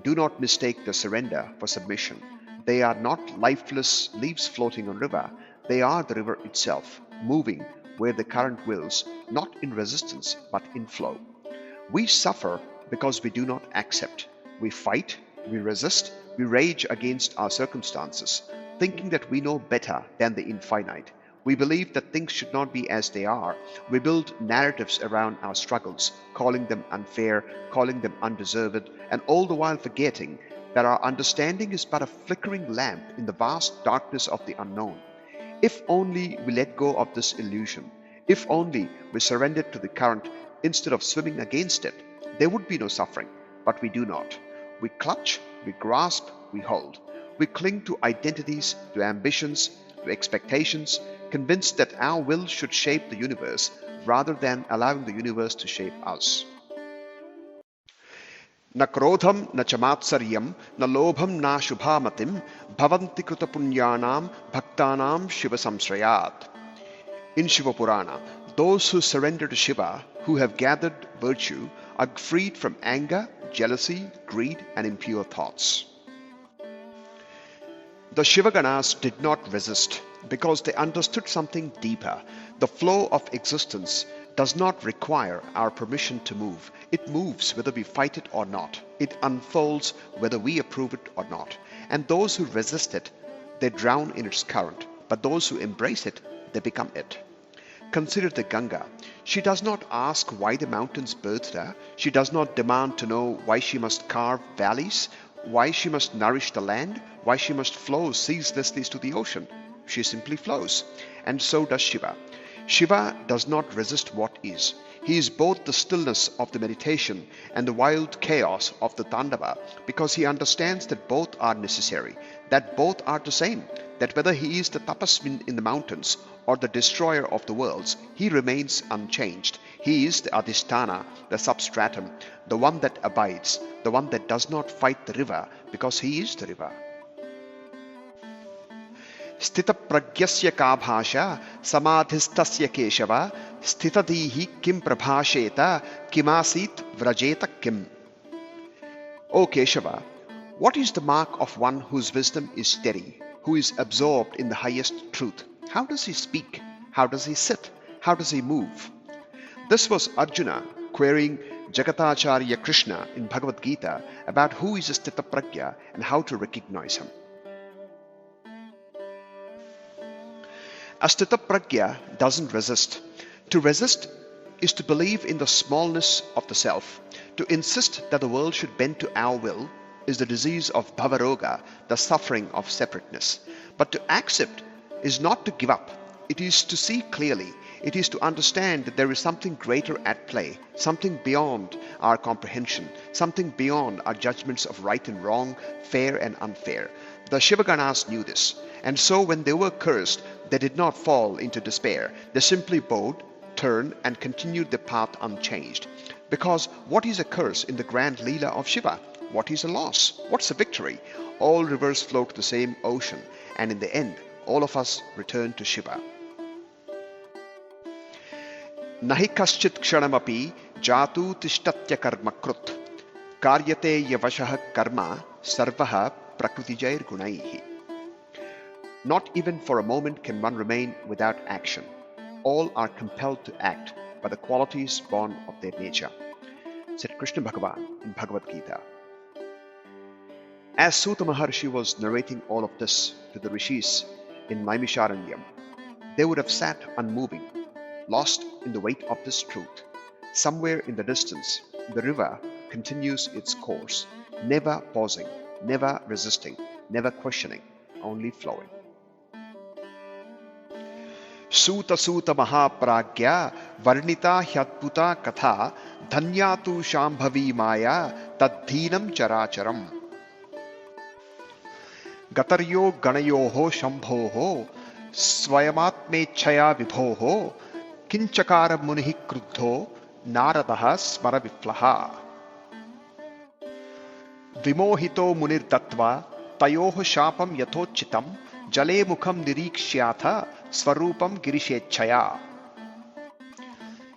A: Do not mistake the surrender for submission. They are not lifeless leaves floating on river. They are the river itself, moving where the current wills, not in resistance but in flow. We suffer because we do not accept. We fight, we resist, we rage against our circumstances, thinking that we know better than the infinite. We believe that things should not be as they are. We build narratives around our struggles, calling them unfair, calling them undeserved, and all the while forgetting that our understanding is but a flickering lamp in the vast darkness of the unknown. If only we let go of this illusion, if only we surrendered to the current instead of swimming against it, there would be no suffering. But we do not. We clutch, we grasp, we hold. We cling to identities, to ambitions, to expectations, convinced that our will should shape the universe rather than allowing the universe to shape us. न क्रोधम न च मात्सर्यम न लोभम न शुभामतिम भवन्ति कृतपुण्यानाम भक्तानाम Shiv संश्रयात्. In Shiva Purana, those who surrender to Shiva, who have gathered virtue, are freed from anger, jealousy, greed, and impure thoughts. The Shivaganas did not resist because they understood something deeper. The flow of existence does not require our permission to move. It moves whether we fight it or not. It unfolds whether we approve it or not. And those who resist it, they drown in its current. But those who embrace it, they become it. Consider the Ganga. She does not ask why the mountains birthed her. She does not demand to know why she must carve valleys, why she must nourish the land, why she must flow ceaselessly to the ocean. She simply flows. And so does Shiva. Shiva does not resist what is. He is both the stillness of the meditation and the wild chaos of the Tandava, because he understands that both are necessary, that both are the same, that whether he is the tapasmin in the mountains or the destroyer of the worlds, he remains unchanged. He is the adhisthana, the substratum, the one that abides, the one that does not fight the river, because he is the river. Sthitapragyasya ka bhasha samadhistasya keshava sthitadihi kim prabhasheta kimasit vrajeta kim. O Keshava, what is the mark of one whose wisdom is steady, who is absorbed in the highest truth? How does he speak? How does he sit? How does he move? This was Arjuna querying Jagatacharya Krishna in Bhagavad Gita about who is a Sthitapragya and how to recognize him. A Sthitapragya doesn't resist. To resist is to believe in the smallness of the self. To insist that the world should bend to our will is the disease of Bhavaroga, the suffering of separateness. But to accept is not to give up. It is to see clearly. It is to understand that there is something greater at play, something beyond our comprehension, something beyond our judgments of right and wrong, fair and unfair. The Shivaganas knew this, and so when they were cursed, they did not fall into despair. They simply bowed, turned, and continued their path unchanged. Because what is a curse in the grand Leela of Shiva? What is a loss? What's a victory? All rivers flow to the same ocean, and in the end, all of us return to Shiva. Nahi kaschit kshanamapi jatu tishtatya karma krut karyate yavashah karma sarvaha prakrutijair gunaihi. Not even for a moment can one remain without action. All are compelled to act by the qualities born of their nature, said Krishna Bhagavan in Bhagavad Gita. As Suta Maharshi was narrating all of this to the rishis in Naimisharanyam, they would have sat unmoving, lost in the weight of this truth. Somewhere in the distance, the river continues its course, never pausing, never resisting, never questioning, only flowing. Suta Suta Mahapragya Varnita Hyadbhuta Katha Dhanyatu Shambhavi Maya Tadhinam Characharam. Gataryo Ganayoho Shambhoho Swayamatmechaya Vibhoho Kinchakara Munihi Kruddho Naradaha Smara Viflaha. Vimohito Munir Tattva Tayoho Shapam Yathochitam Jale Mukham Nirikshyatha Svarupam Girishechaya.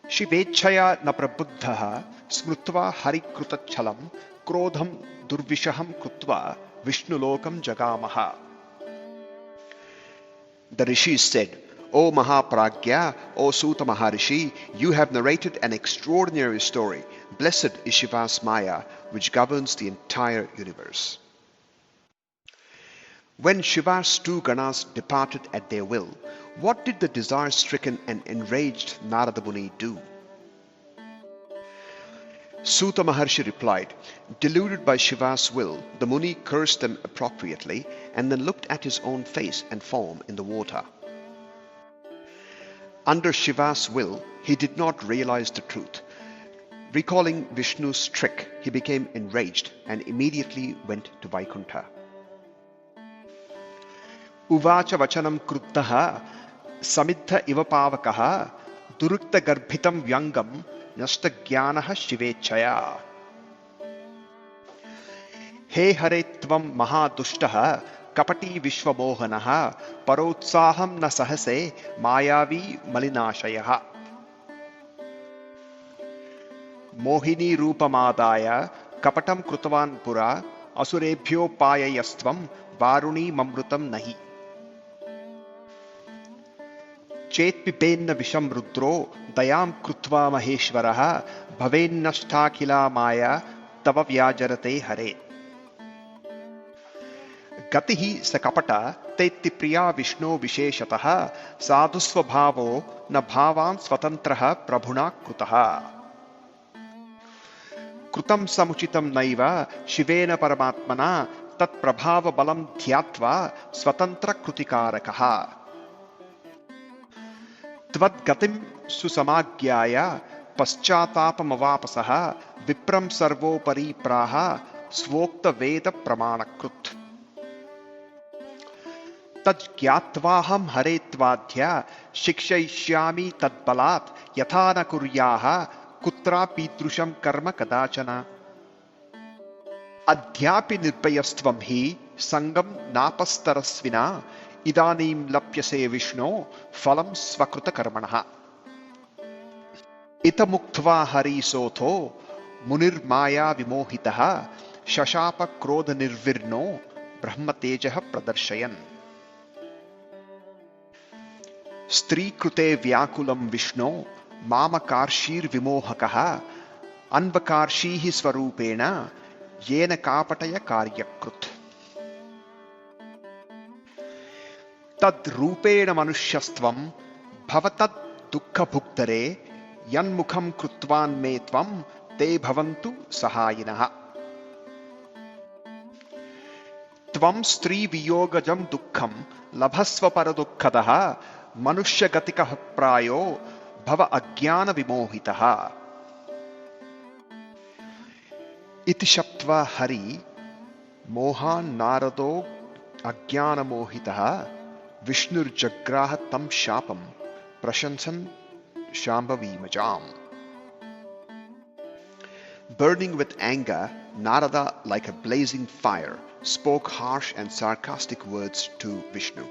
A: Shivechaya na prabuddhaha smrutva harikruta krodham durvishaham krutva vishnulokam jagamaha. The rishis said, O Mahapragya, O Suta Maharishi, you have narrated an extraordinary story. Blessed is Shiva's Maya, which governs the entire universe. When Shiva's two Ganas departed at their will, what did the desire-stricken and enraged Narada Muni do? Suta Maharshi replied, deluded by Shiva's will, the Muni cursed them appropriately and then looked at his own face and form in the water. Under Shiva's will, he did not realize the truth. Recalling Vishnu's trick, he became enraged and immediately went to Vaikuntha. Uvacha vachanam kruttaha samidha ivapavakaha durukta garbhitam vyangam nasta jnanaha shivechaya. He hare tvam mahadushtaha kapati vishvamohanaha parotsaham na sahase mayavi malinashayaha. Mohini rupamadaya kapatam krutavan pura asurebhyo payayastvam varuni mamrutam nahi. Chetpipenna visham rudro dayam krutva maheshwaraha bhavennashthakila maya tava vyajarate hare. Gatihi sakapata tetti priya vishno visheshataha sadhusvabhavo na bhavan svatantraha prabhuna krutaha. Krutam samuchitam naiva shivena paramatmana tat prabhava balam dhyatva svatantra krutikarakaha. Tvad gatim susamagyaya paschatapamavapasaha vipram sarvopari praha svokta veda pramanakrut. Tad gyatvaham haretvadhya shikshayishyami tadbalat yathana kuryaha kutra pidrusham karma kadachana. Adhyapi nirpayastvam hi sangam napastarasvina idanim lapyase vishno phalam svakruta karmanaha. Itamuktva hari sotho munir maya vimohitaha shashapa krodha nirvirno brahma tejaha pradarshayan. Stri krute vyakulam vishno mamakarshir vimohakaha anvakarshihi swarupena yena kapataya karyakrut. Tad rupena manushyastvam bhavatad dukkha bhuktare yanmukham krutvan me tvam te bhavantu sahayinaha. Tvam stri viyogajam dukkham labhasva paradukkadaha manushya gatikah prayo bhava ajnana vimohitaha. Iti shaptva hari mohan narado ajnana mohitaha Vishnur jagraha tam shapam prashansan shambhavimajam. Burning with anger, Narada, like a blazing fire, spoke harsh and sarcastic words to Vishnu.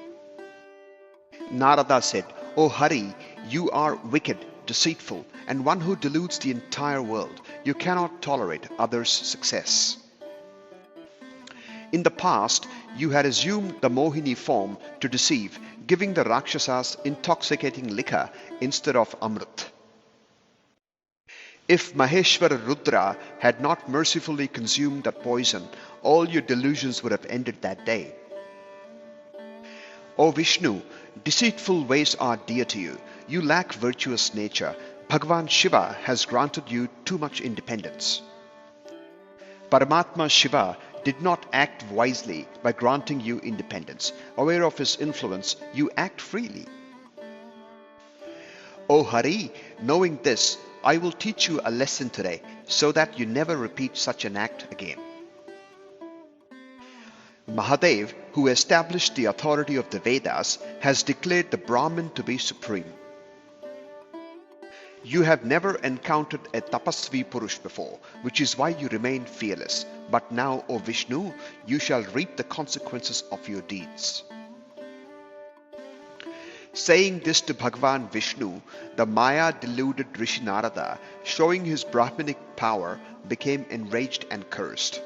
A: Narada said, O Hari, you are wicked, deceitful, and one who deludes the entire world. You cannot tolerate others' success. In the past, you had assumed the Mohini form to deceive, giving the Rakshasas intoxicating liquor instead of Amrit. If Maheshwara Rudra had not mercifully consumed that poison, all your delusions would have ended that day. O Vishnu, deceitful ways are dear to you. You lack virtuous nature. Bhagavan Shiva has granted you too much independence. Paramatma Shiva did not act wisely by granting you independence. Aware of his influence, you act freely. O Hari, knowing this, I will teach you a lesson today so that you never repeat such an act again. Mahadev, who established the authority of the Vedas, has declared the Brahmin to be supreme. You have never encountered a tapasvi Purush before, which is why you remain fearless. But now, O Vishnu, you shall reap the consequences of your deeds. Saying this to Bhagavan Vishnu, the Maya deluded Rishi Narada, showing his Brahminic power, became enraged and cursed.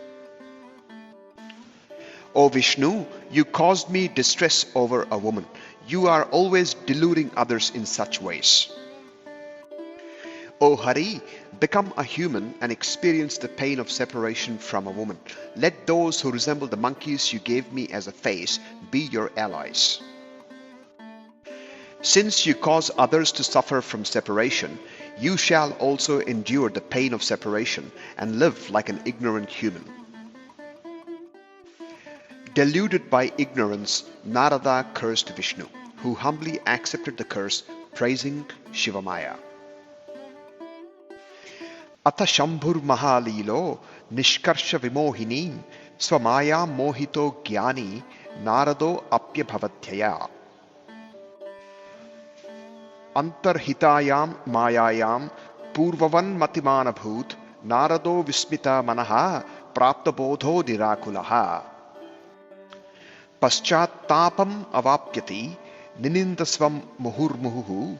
A: O Vishnu, you caused me distress over a woman. You are always deluding others in such ways. O Hari, become a human and experience the pain of separation from a woman. Let those who resemble the monkeys you gave me as a face be your allies. Since you cause others to suffer from separation, you shall also endure the pain of separation and live like an ignorant human. Deluded by ignorance, Narada cursed Vishnu, who humbly accepted the curse, praising Shiva Maya. Atha Shambhur Mahalilo Nishkarsha Vimohinim Swamaya Mohito Gyani Narado Apyabhavatyaya Antarhitayam Mayayam Purvavan Matimanabhut Narado Vismita Manaha Praptabodho Dirakulaha Paschatapam Avapyati Ninindasvam Muhurmuhu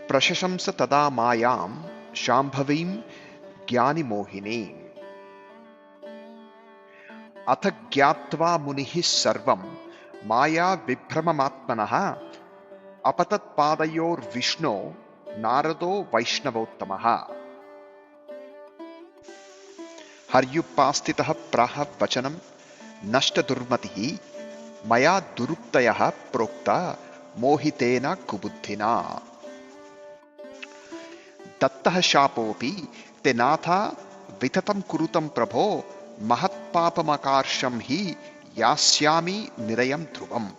A: Prashashamsa Tada Mayam Shambhavim Gyani Mohini Atha Gyatva Munihi Sarvam Maya Vibhramamatmanaha Apatat Padayor Vishno Narado Vaishnavottamaha Haryupastitaha Praha Vachanam Nashta Durmatihi Maya Duruptayaha Prokta Mohitena Kubuddhina Dattaha Shapopi Tenatha Vitatam Kurutam Prabho Mahatpapamakārsham hi Yasyami Nirayam Dhruvam.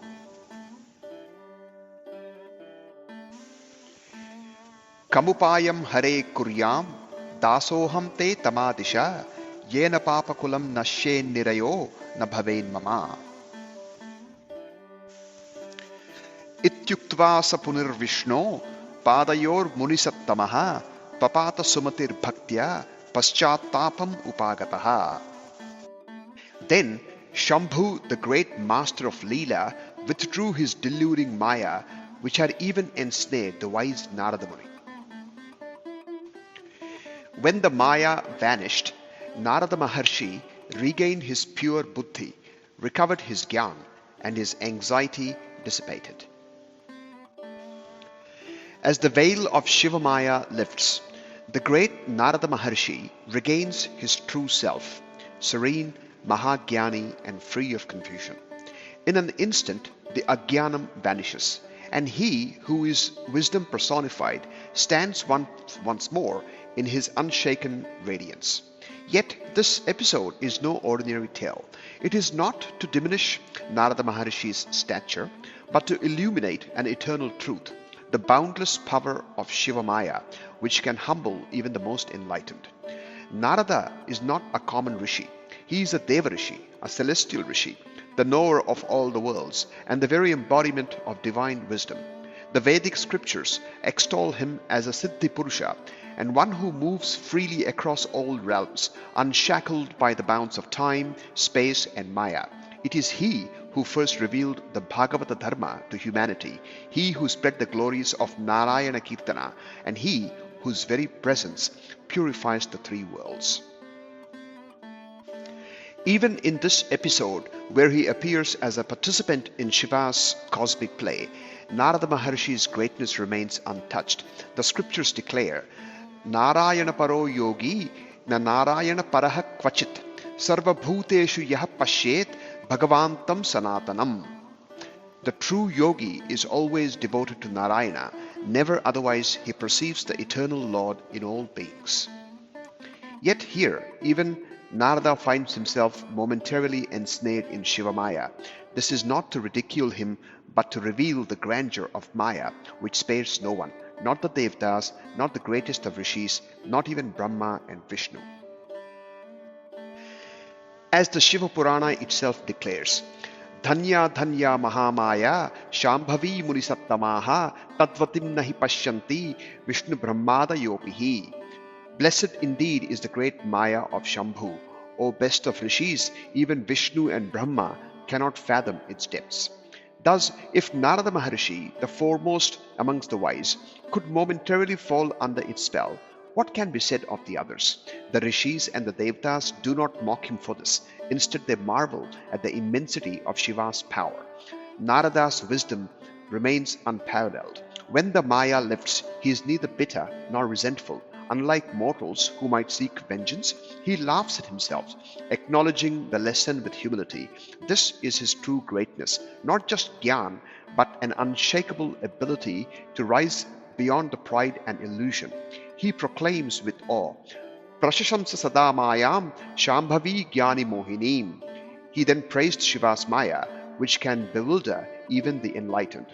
A: Kamupayam Hare Kuryam Dasoham Te Tamadisha Yena Papakulam Nashen Nirayo Nabhaven Mama. Ityuktva Sapunir Vishno Padayor Munisattamaha Papata Sumatir Bhaktya Paschatapam Upagataha. Then Shambhu, the great master of Leela, withdrew his deluding Maya, which had even ensnared the wise Narada Muni. When the Maya vanished, Narada Maharshi regained his pure buddhi, recovered his gyan, and his anxiety dissipated. As the veil of Shiva Maya lifts, the great Narada Maharshi regains his true self, serene, Mahagyani, and free of confusion. In an instant, the Ajnanam vanishes, and he who is wisdom personified stands once more in his unshaken radiance. Yet this episode is no ordinary tale. It is not to diminish Narada Maharshi's stature, but to illuminate an eternal truth, the boundless power of Shiva Maya, which can humble even the most enlightened. Narada is not a common rishi. He is a Deva Rishi, a celestial rishi, the knower of all the worlds, and the very embodiment of divine wisdom. The Vedic scriptures extol him as a Siddhi Purusha, and one who moves freely across all realms, unshackled by the bounds of time, space, and Maya. It is he who first revealed the Bhagavata Dharma to humanity, he who spread the glories of Narayana Kirtana, and he whose very presence purifies the three worlds. Even in this episode, where he appears as a participant in Shiva's cosmic play, Narada Maharshi's greatness remains untouched. The scriptures declare, Narayana Paro Yogi na Narayana Paraha Kvachit Sarva Bhuteshu Yaha Pashet Bhagavantam Sanatanam. The true yogi is always devoted to Narayana, never otherwise he perceives the eternal Lord in all beings. Yet here, even Narada finds himself momentarily ensnared in Shiva Maya. This is not to ridicule him, but to reveal the grandeur of Maya, which spares no one, not the Devtas, not the greatest of rishis, not even Brahma and Vishnu. As the Shiva Purana itself declares, Dhanya Dhanya Mahamaya Shambhavi Munisattamaha Tadvatim Nahi Pashyanti Vishnu Brahmada Yopihi. Blessed indeed is the great Maya of Shambhu. O best of rishis, even Vishnu and Brahma cannot fathom its depths. Thus, if Narada Maharshi, the foremost amongst the wise, could momentarily fall under its spell, what can be said of the others? The rishis and the devatas do not mock him for this. Instead, they marvel at the immensity of Shiva's power. Narada's wisdom remains unparalleled. When the Maya lifts, he is neither bitter nor resentful. Unlike mortals who might seek vengeance, he laughs at himself, acknowledging the lesson with humility. This is his true greatness, not just Gyan, but an unshakable ability to rise beyond the pride and illusion. He proclaims with awe, Prashashamsa Sadamayam Shambhavi Gyani Mohinim. He then praised Shiva's Maya, which can bewilder even the enlightened.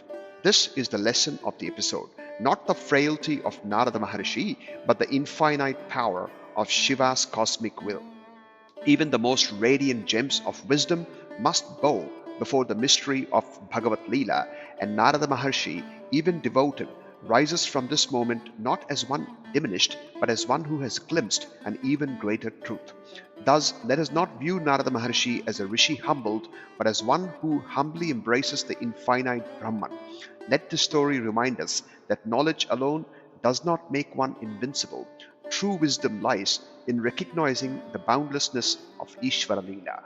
A: This is the lesson of the episode, not the frailty of Narada Maharshi, but the infinite power of Shiva's cosmic will. Even the most radiant gems of wisdom must bow before the mystery of Bhagavat Leela, and Narada Maharshi, even devoted, rises from this moment not as one diminished, but as one who has glimpsed an even greater truth. Thus, let us not view Narada Maharshi as a rishi humbled, but as one who humbly embraces the infinite Brahman. Let this story remind us that knowledge alone does not make one invincible. True wisdom lies in recognizing the boundlessness of Ishvara Leela.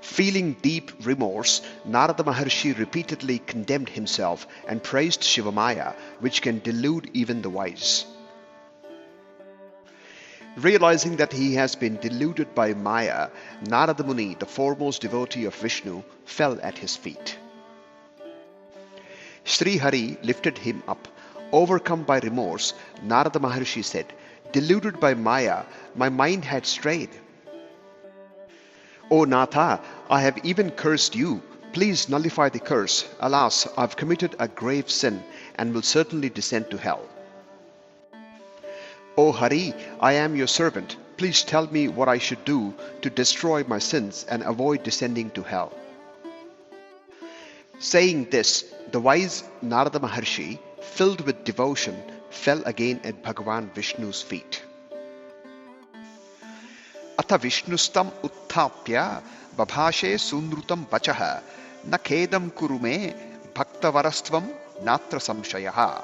A: Feeling deep remorse, Narada Maharshi repeatedly condemned himself and praised Shivamaya, which can delude even the wise. Realizing that he has been deluded by Maya, Narada Muni, the foremost devotee of Vishnu, fell at his feet. Sri Hari lifted him up. Overcome by remorse, Narada Maharshi said, "Deluded by Maya, my mind had strayed. O Natha, I have even cursed you. Please nullify the curse. Alas, I have committed a grave sin and will certainly descend to hell." O Hari, I am your servant. Please tell me what I should do to destroy my sins and avoid descending to hell. Saying this, the wise Narada Maharshi, filled with devotion, fell again at Bhagavan Vishnu's feet. Atha Vishnustam Utthapya Babhashe Sundrutam Vachaha Na Kedam Kurume Bhaktavarastvam Natra Samshayaha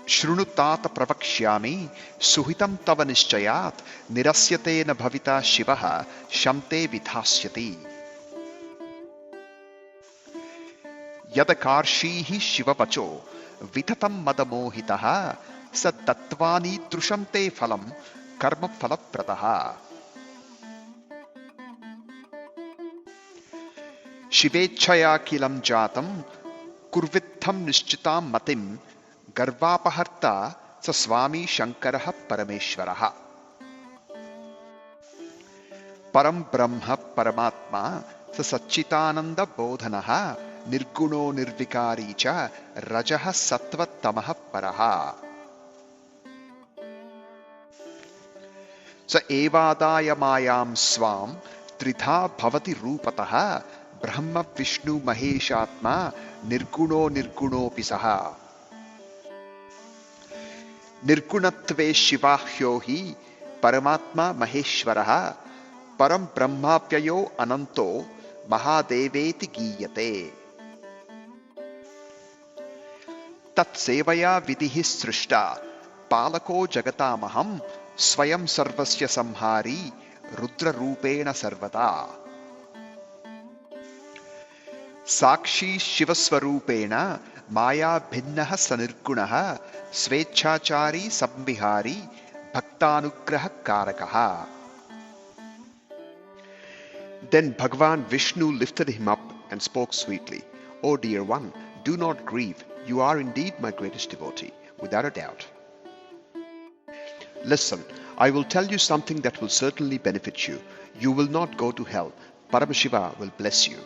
A: Shrunutata Pravakshyami Suhitam Tava Nischayat Nirasyate Na Bhavita Shivaha Shamte Vidhasyati Yadakarshihi Shivavacho Vitatam Madamohitaha Sadatvani Trushamte Phalam Karma Phalapradaha Shivechaya Kilam Jatam Kurvitham Nishchitam Matim Garvapaharta Saswami Shankaraha Parameshwaraha Param Brahma Paramatma Sachitananda Bodhanaha Nirguno Nirvikari cha Rajaha Sattva Tamaha Paraha Sa Evadaya Mayam Swam Tritha Bhavati Rupataha Brahma Vishnu Maheshatma Nirguno Nirguno Pisaha Nirgunatve Shiva Hyohi Paramatma Maheshwaraha Param Brahmapyayo Ananto Mahadeveti Giyate Tat Sevaya Vidhi Srishta Palako Jagatamaham Swayam Sarvasya Samhari Rudra Rupena Sarvata Sakshi Shivaswarupena Maya Bhinnaha Sanirgunaha Svechachari Sambihari Bhaktanugraha Karakaha. Then Bhagavan Vishnu lifted him up and spoke sweetly. O dear one, do not grieve. You are indeed my greatest devotee, without a doubt. Listen, I will tell you something that will certainly benefit you. You will not go to hell. Paramashiva will bless you.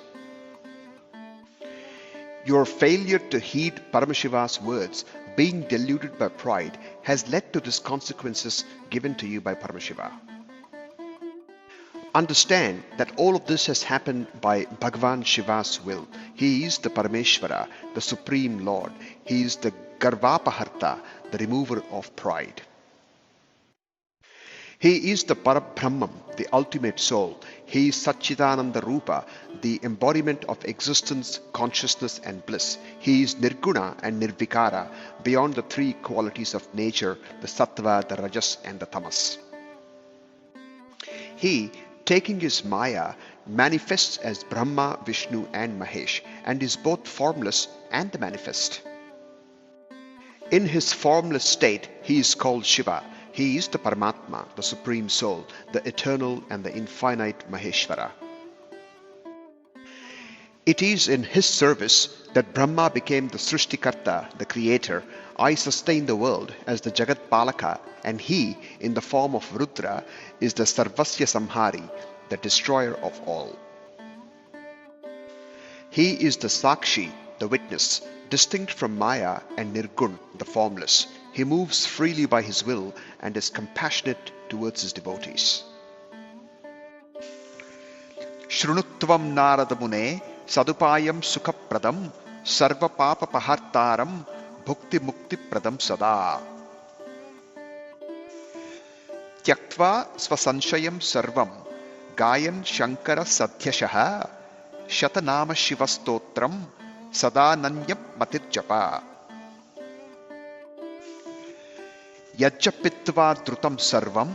A: Your failure to heed Paramashiva's words, being deluded by pride, has led to these consequences given to you by Paramashiva. Understand that all of this has happened by Bhagavan Shiva's will. He is the Parameshwara, the Supreme Lord. He is the Garvapaharta, the remover of pride. He is the Parabrahman, the ultimate soul. He is Satchidananda Rupa, the embodiment of existence, consciousness and bliss. He is Nirguna and Nirvikara, beyond the three qualities of nature, the Sattva, the Rajas and the Tamas. He, taking his Maya, manifests as Brahma, Vishnu and Mahesh, and is both formless and the manifest. In his formless state, he is called Shiva. He is the Paramatma, the Supreme Soul, the eternal and the infinite Maheshvara. It is in his service that Brahma became the Srishtikarta, the creator. I sustain the world as the Jagat Palaka, and he, in the form of Rudra, is the Sarvasya Samhari, the destroyer of all. He is the Sakshi, the witness, distinct from Maya and Nirgun, the formless. He moves freely by his will and is compassionate towards his devotees. Shrunutvam Narada Mune Sadupayam Sukhapradam Sarva Papa Pahartaram Bhukti Mukti Pradam Sada Tyaktva Svasanshayam Sarvam Gayan Shankara Sadhyashaha Shatanama Shivastotram Sadananyam Matirjapa Yajjapitva Drutam Sarvam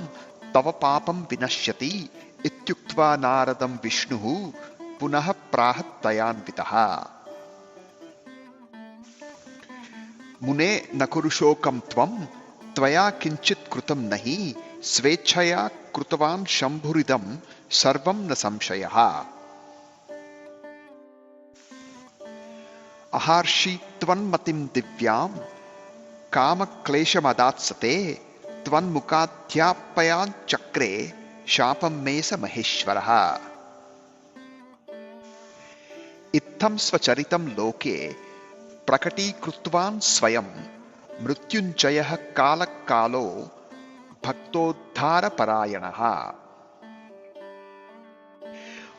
A: Tava Papam Vinashyati Ityuktva Naradam Vishnuhu Punaha Prahat Dayanvitaha Mune Nakurushokam Tvam Tvaya Kinchit Krutam Nahi Svechaya Krutavan Shambhuridam Sarvam Nasamshayaha Aharshi Tvan Matim Divyam Kama Kleshamadatsate Tvan Mukadhyapayan Chakre Shapam Mesa Maheshwaraha Ittham Svacharitam Loke Prakati Krutvan Swayam Mrutyunjayah Kala Kalo Bhaktodhara Parayanaha.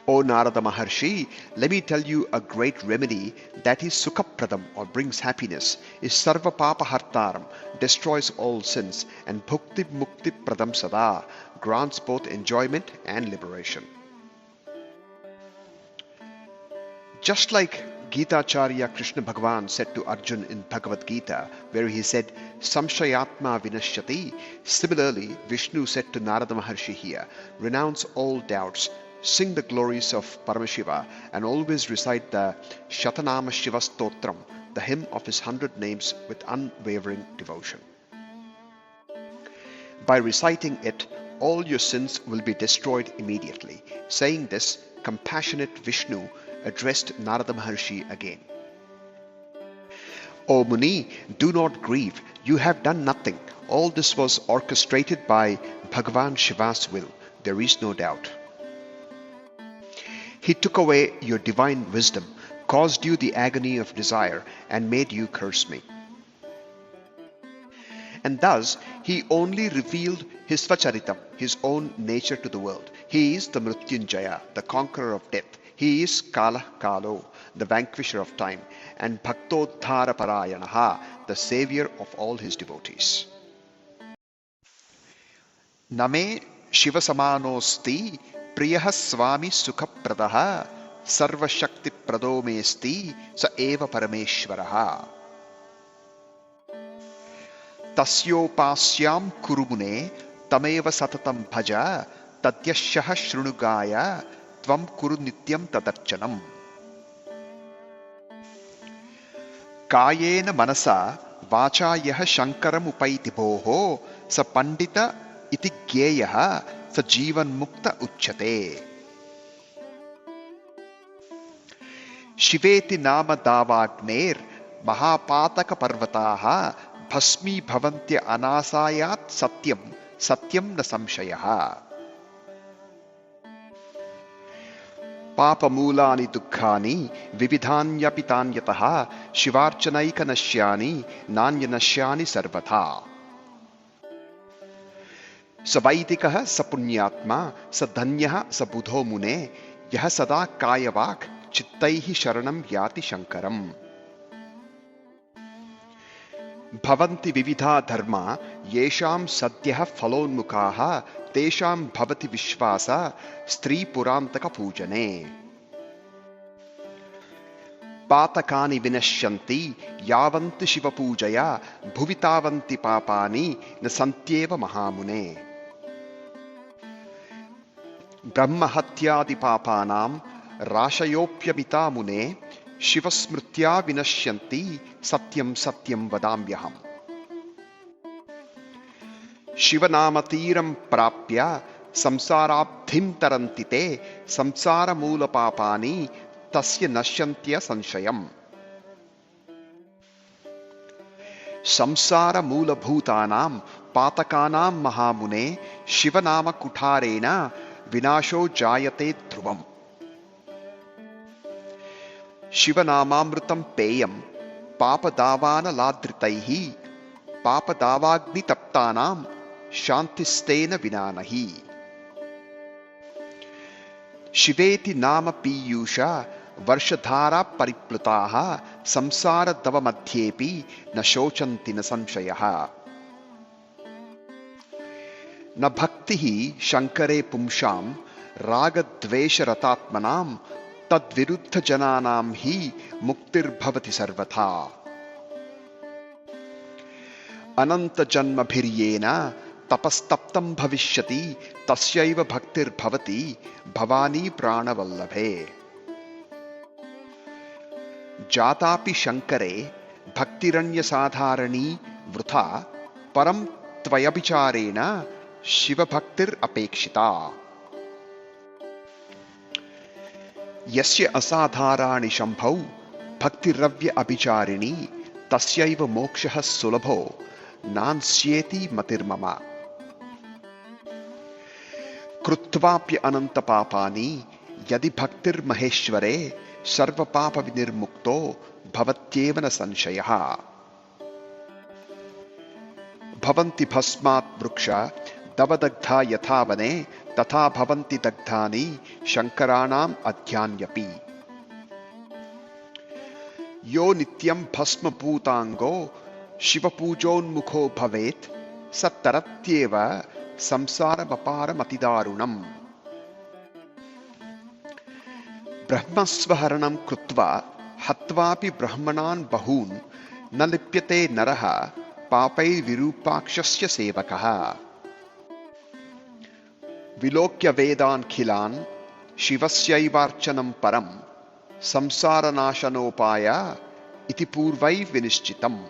A: O Narada Maharshi, let me tell you a great remedy that is Sukhapradam or brings happiness, is Sarva Papa Hartaram, destroys all sins, and Bhukti Mukti Pradam Sada, grants both enjoyment and liberation. Just like Gita-charya Krishna Bhagavan said to Arjun in Bhagavad Gita, where he said, Samshayatma Vinashyati, similarly Vishnu said to Narada Maharshi here, renounce all doubts, sing the glories of Paramashiva, and always recite the Shatanama Shiva Stotram, the hymn of his 100 names, with unwavering devotion. By reciting it, all your sins will be destroyed immediately. Saying this, compassionate Vishnu addressed Narada Maharshi again. O Muni, do not grieve. You have done nothing. All this was orchestrated by Bhagavan Shiva's will. There is no doubt. He took away your divine wisdom, caused you the agony of desire, and made you curse me. And thus, he only revealed his Svacharitam, his own nature to the world. He is the Mrutyunjaya, the conqueror of death. He is Kala Kalo, the vanquisher of time, and Bhaktodhara Parayanaha, the savior of all his devotees. Name Shiva Samanosti Priyaha Swami Sukhapradaha Sarva Shakti Pradomesti Sa Eva Parameshwaraha Tasyopasyam Kurumune Tameva Satatam Bhaja Tadyashaha Shrunugaya Tvam Kuru Nityam Tadarchanam Kayena Manasa Vacha Yaha Shankaram Upaiti Bhoho Sa Pandita Iti Gyeyaha Sa Jivan Mukta Uchyate Shiveti Nama Davagner Mahapataka Parvataha Bhasmi Bhavantya Anasayat Satyam Satyam Na Samshayaha Papa Mulani Dukkhani Vividhanyapitanyataha Shivarchanaika Nashyani Nanyanashyani Sarvatha Savaitikaha Sapunyatma Sadhanyaha Sabudho Mune Yaha Sada Kayavak Chittaihi Sharanam Yati Shankaram Bhavanti Vividha Dharma येषां सद्यः फलोन्मुखाः तेषां भवति विश्वास स्त्री पुरान्तक पूजने पातकानि विनश्यन्ति यावन्ति शिवपूजया भुवि तावन्ति पापानि न सन्त्येव महामुने ब्रह्महत्यादि पापानां राशयोऽप्यमिता मुने शिवस्मृत्या विनश्यन्ति सत्यं सत्यं वदाम्यहम् शिवनामतीरं प्राप्य संसाराब्धिं तरन्ति ते संसारमूलपापानि तस्य नश्यन्त्य संशयम् संसारमूलभूतानां पातकानां महामुने शिवनामकुठारेण विनाशो जायते ध्रुवम् शिवनामामृतं पेयं पापदावानलादृतैः पापदावाग्नितप्तानां शान्तिस्तेन विना नहि शिवेति नाम पीयूष वर्षधारा परिप्लुताः संसारदवमध्येऽपि न शोचन्ति न संशयः न भक्तिः शङ्करे पुंसां रागद्वेषरतात्मनां तद्विरुद्धजनानां हि मुक्तिर्भवति सर्वथा अनन्तजन्मभिर्येन तपस्तप्तं भविष्यति तस्यैव भक्तिर्भवति भवानी प्राणवल्लभे जातापि शङ्करे भक्तिरन्यसाधारणी वृथा परं त्वयभिचारेण शिवभक्तिरपेक्षिता यस्य असाधाराणि शम्भौ भक्तिरव्य अभिचारिणी तस्यैव मोक्षः सुलभो नान्स्येति मतिर्मम कृत्वाप्य अनन्तपापानि यदि भक्तिर्महेश्वरे सर्वपापविनिर्मुक्तो भवत्येव न संशयः भवन्ति भस्मात् वृक्ष दवदग्धा यथा वने तथा भवन्ति दग्धानि शङ्कराणाम् अध्यान्यपि यो नित्यं भस्मपूताङ्गो शिवपूजोन्मुखो भवेत् स तरत्येव संसारमपारमतिदारुणम् ब्रह्मस्वहरणं कृत्वा हत्वापि ब्रह्मणान् बहून् न लिप्यते नरः पापैर्विरूपाक्षस्य सेवकः विलोक्य वेदान्खिलान् शिवस्यैवार्चनं परं संसारनाशनोपाय इति पूर्वैः विनिश्चितम्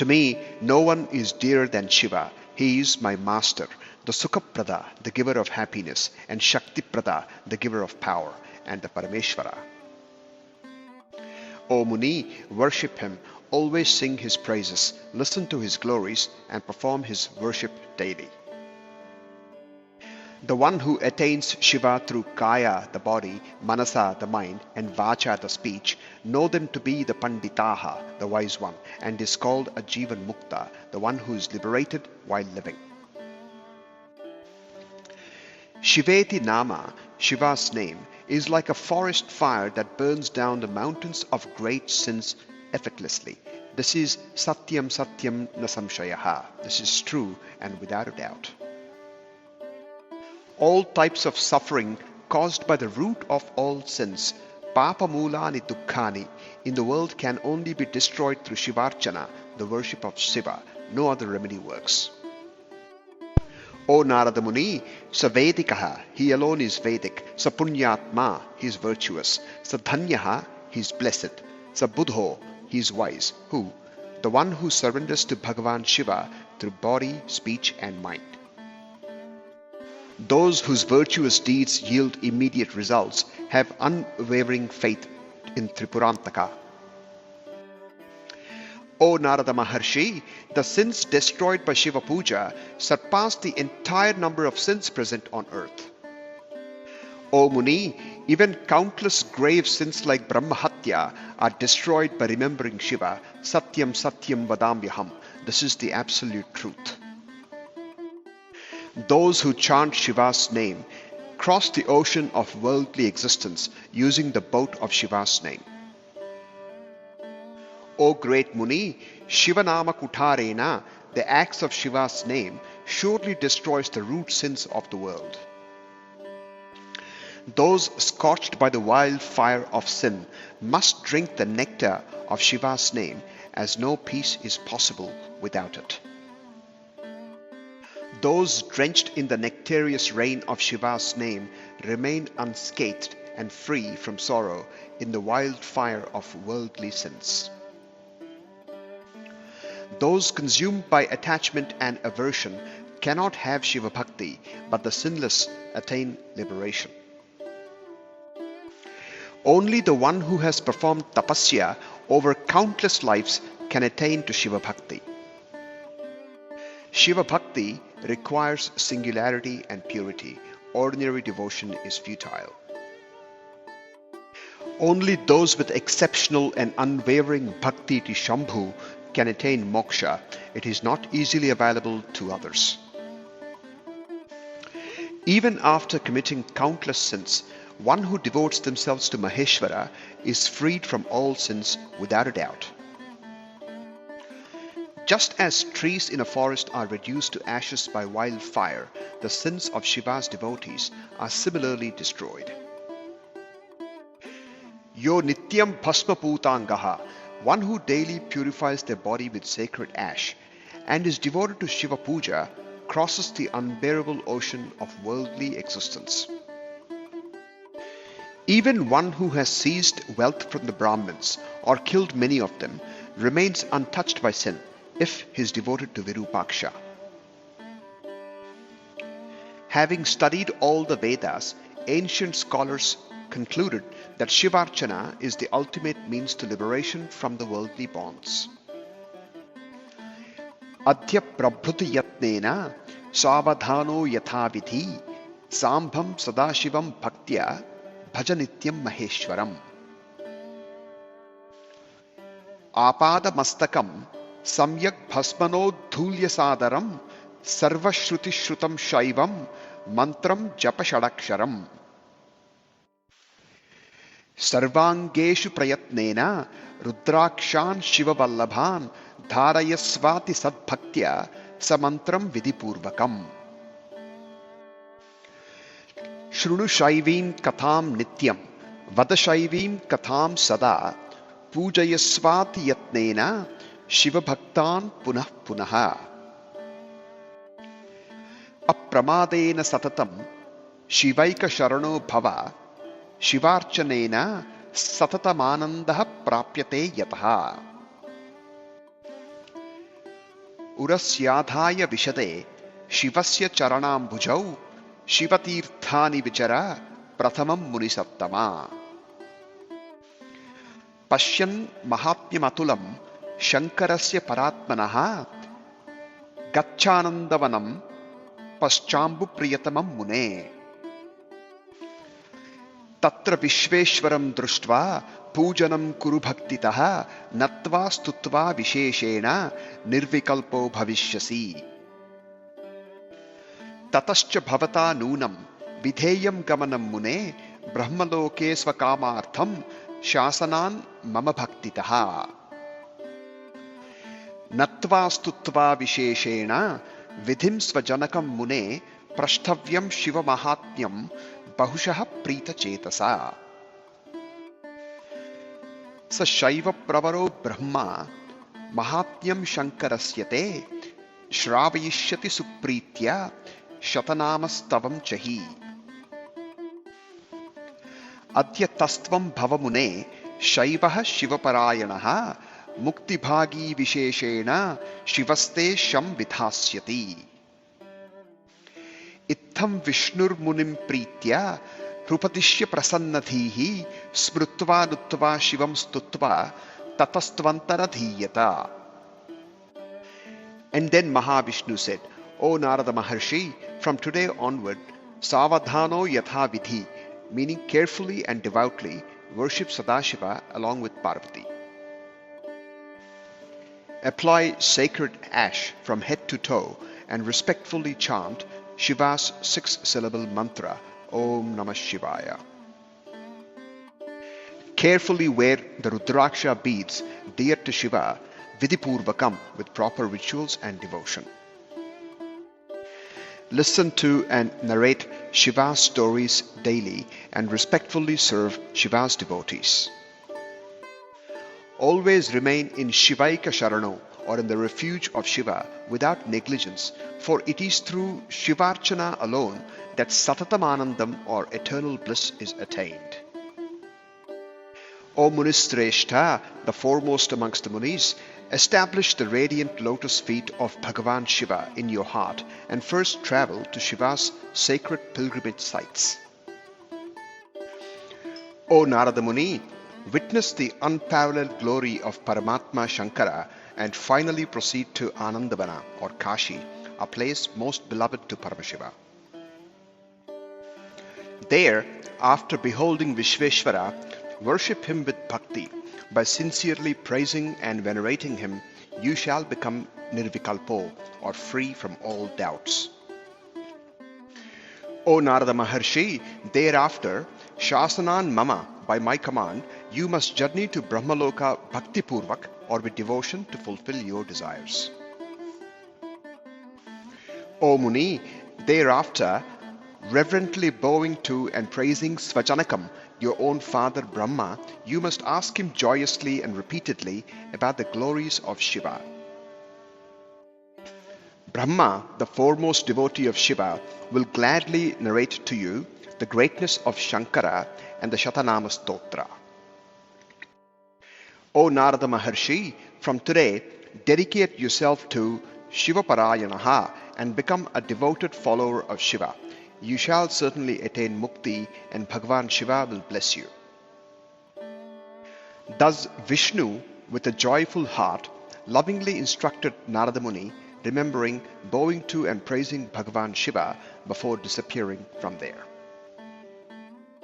A: To me, no one is dearer than Shiva. He is my master, the Sukhaprada, the giver of happiness, and Shaktiprada, the giver of power, and the Parameshvara. O Muni, worship him, always sing his praises, listen to his glories, and perform his worship daily. The one who attains Shiva through Kaya, the body, Manasa, the mind, and Vacha, the speech, know them to be the Panditaha, the wise one, and is called a Jivan Mukta, the one who is liberated while living. Shiveti Nama, Shiva's name, is like a forest fire that burns down the mountains of great sins effortlessly. This is Satyam Satyam Nasamshayaha. This is true and without a doubt. All types of suffering caused by the root of all sins, Papa Mulani Dukkhani, in the world can only be destroyed through Shivarchana, the worship of Shiva. No other remedy works. O Narada Muni, Savedikaha, he alone is Vedic. Sapunyatma, he is virtuous. Sadhanyaha, he is blessed. Sabuddho, he is wise. Who? The one who surrenders to Bhagavan Shiva through body, speech and mind. Those whose virtuous deeds yield immediate results have unwavering faith in Tripurantaka. O Narada Maharshi, the sins destroyed by Shiva Puja surpass the entire number of sins present on earth. O Muni, even countless grave sins like Brahmahatya are destroyed by remembering Shiva. Satyam Satyam Vadamyaham. This is the absolute truth. Those who chant Shiva's name cross the ocean of worldly existence using the boat of Shiva's name. O great Muni, Shivanama Kutarena, the acts of Shiva's name, surely destroys the root sins of the world. Those scorched by the wild fire of sin must drink the nectar of Shiva's name, as no peace is possible without it. Those drenched in the nectareous rain of Shiva's name remain unscathed and free from sorrow in the wild fire of worldly sins. Those consumed by attachment and aversion cannot have Shiva Bhakti, but the sinless attain liberation. Only the one who has performed tapasya over countless lives can attain to Shiva Bhakti. Shiva Bhakti requires singularity and purity. Ordinary devotion is futile. Only those with exceptional and unwavering bhakti to Shambhu can attain moksha. It is not easily available to others. Even after committing countless sins, one who devotes themselves to Maheshwara is freed from all sins without a doubt. Just as trees in a forest are reduced to ashes by wildfire, the sins of Shiva's devotees are similarly destroyed. Yo nityam bhasma putangaha, one who daily purifies their body with sacred ash and is devoted to Shiva puja, crosses the unbearable ocean of worldly existence. Even one who has seized wealth from the Brahmins or killed many of them remains untouched by sin if he is devoted to Virupaksha. Having studied all the Vedas, ancient scholars concluded that Shivarchana is the ultimate means to liberation from the worldly bonds. Adhya prabhuti yatnena savadhano yathavidhi sambham sadashivam bhaktya bhajanityam maheshwaram. Apada mastakam samyak bhasmano dhulya sadaram sarvashruti shrutam shaivam mantram japa shadaksharam. Sarvangeshu prayatnena rudrakshan shiva vallabhan dharayasvati sadbhaktya samantram vidipurvakam. Shrunu shaivim katham nityam vada shaivim katham sada pujayasvati yatnena shiva bhaktan punah punaha. Apramadena satatam shivaika sharano bhava Shivarchanena satatamanandaha prapyate yataha. Urasyadhaya vishade Shivasya charanambhujau Shivatirthani vichara prathamam munisattama. Pashyan mahatmyamatulam Shankarasya paratmanaha Gachanandavanam Paschambu priyatamam mune. Tatra Vishveshwaram Društva Pujanam Kuru Bhaktitaha Natva Stutva Visheshena Nirvikalpo Bhavishyasi. Tatascha Bhavata Nunam Vidheyam Gamanam Mune Brahmaloke Svakamartham Shasanan Mama Bhaktitaha. Natva Stutva Visheshena Vidhim Svajanakam Mune Prashthavyam Shiva Mahatmyam Bahushaha Prita Chetasa. Sa Shaiva Pravaro Brahma Mahatmyam Shankarasyate Shravayishyati Supritya Shatanamastavam Chahi. Adya Tastvam Bhavamune Shaivaha Shivaparayanaha Muktibhagi Visheshena Shivaste Sham Vidhasyati. Itham Vishnur Munim Pritya Rupadishya Prasannadhihi Smrutva Nuttva Shivam Stutva Tatasttvantara Dhiyata. And then Mahavishnu said, O Narada Maharshi, from today onward, Savadhano Yatha Vidhi, meaning carefully and devoutly, worship Sadashiva along with Parvati. Apply sacred ash from head to toe and respectfully chant Shiva's 6-syllable mantra, Om Namah Shivaya. Carefully wear the Rudraksha beads dear to Shiva, Vidipurvakam, with proper rituals and devotion. Listen to and narrate Shiva's stories daily and respectfully serve Shiva's devotees. Always remain in Shivaika Sharano, or in the refuge of Shiva, without negligence, for it is through Shivarchana alone that Satatamanandam, or eternal bliss, is attained. O Munishrestha, the foremost amongst the Munis, establish the radiant lotus feet of Bhagavan Shiva in your heart and first travel to Shiva's sacred pilgrimage sites. O Narada Muni, witness the unparalleled glory of Paramatma Shankara and finally proceed to Anandavana, or Kashi, a place most beloved to Paramashiva. There, after beholding Vishveshvara, worship him with bhakti. By sincerely praising and venerating him, you shall become nirvikalpo, or free from all doubts. O Narada Maharshi, thereafter, Shasanan Mama, by my command, you must journey to Brahmaloka Bhakti Purvak, or with devotion to fulfill your desires. O Muni, thereafter, reverently bowing to and praising Svajanakam, your own father Brahma, you must ask him joyously and repeatedly about the glories of Shiva. Brahma, the foremost devotee of Shiva, will gladly narrate to you the greatness of Shankara and the Shatanama Stotra. O Narada Maharshi, from today, dedicate yourself to Shivaparayanaha and become a devoted follower of Shiva. You shall certainly attain mukti and Bhagavan Shiva will bless you. Thus Vishnu, with a joyful heart, lovingly instructed Narada Muni, remembering, bowing to and praising Bhagavan Shiva before disappearing from there.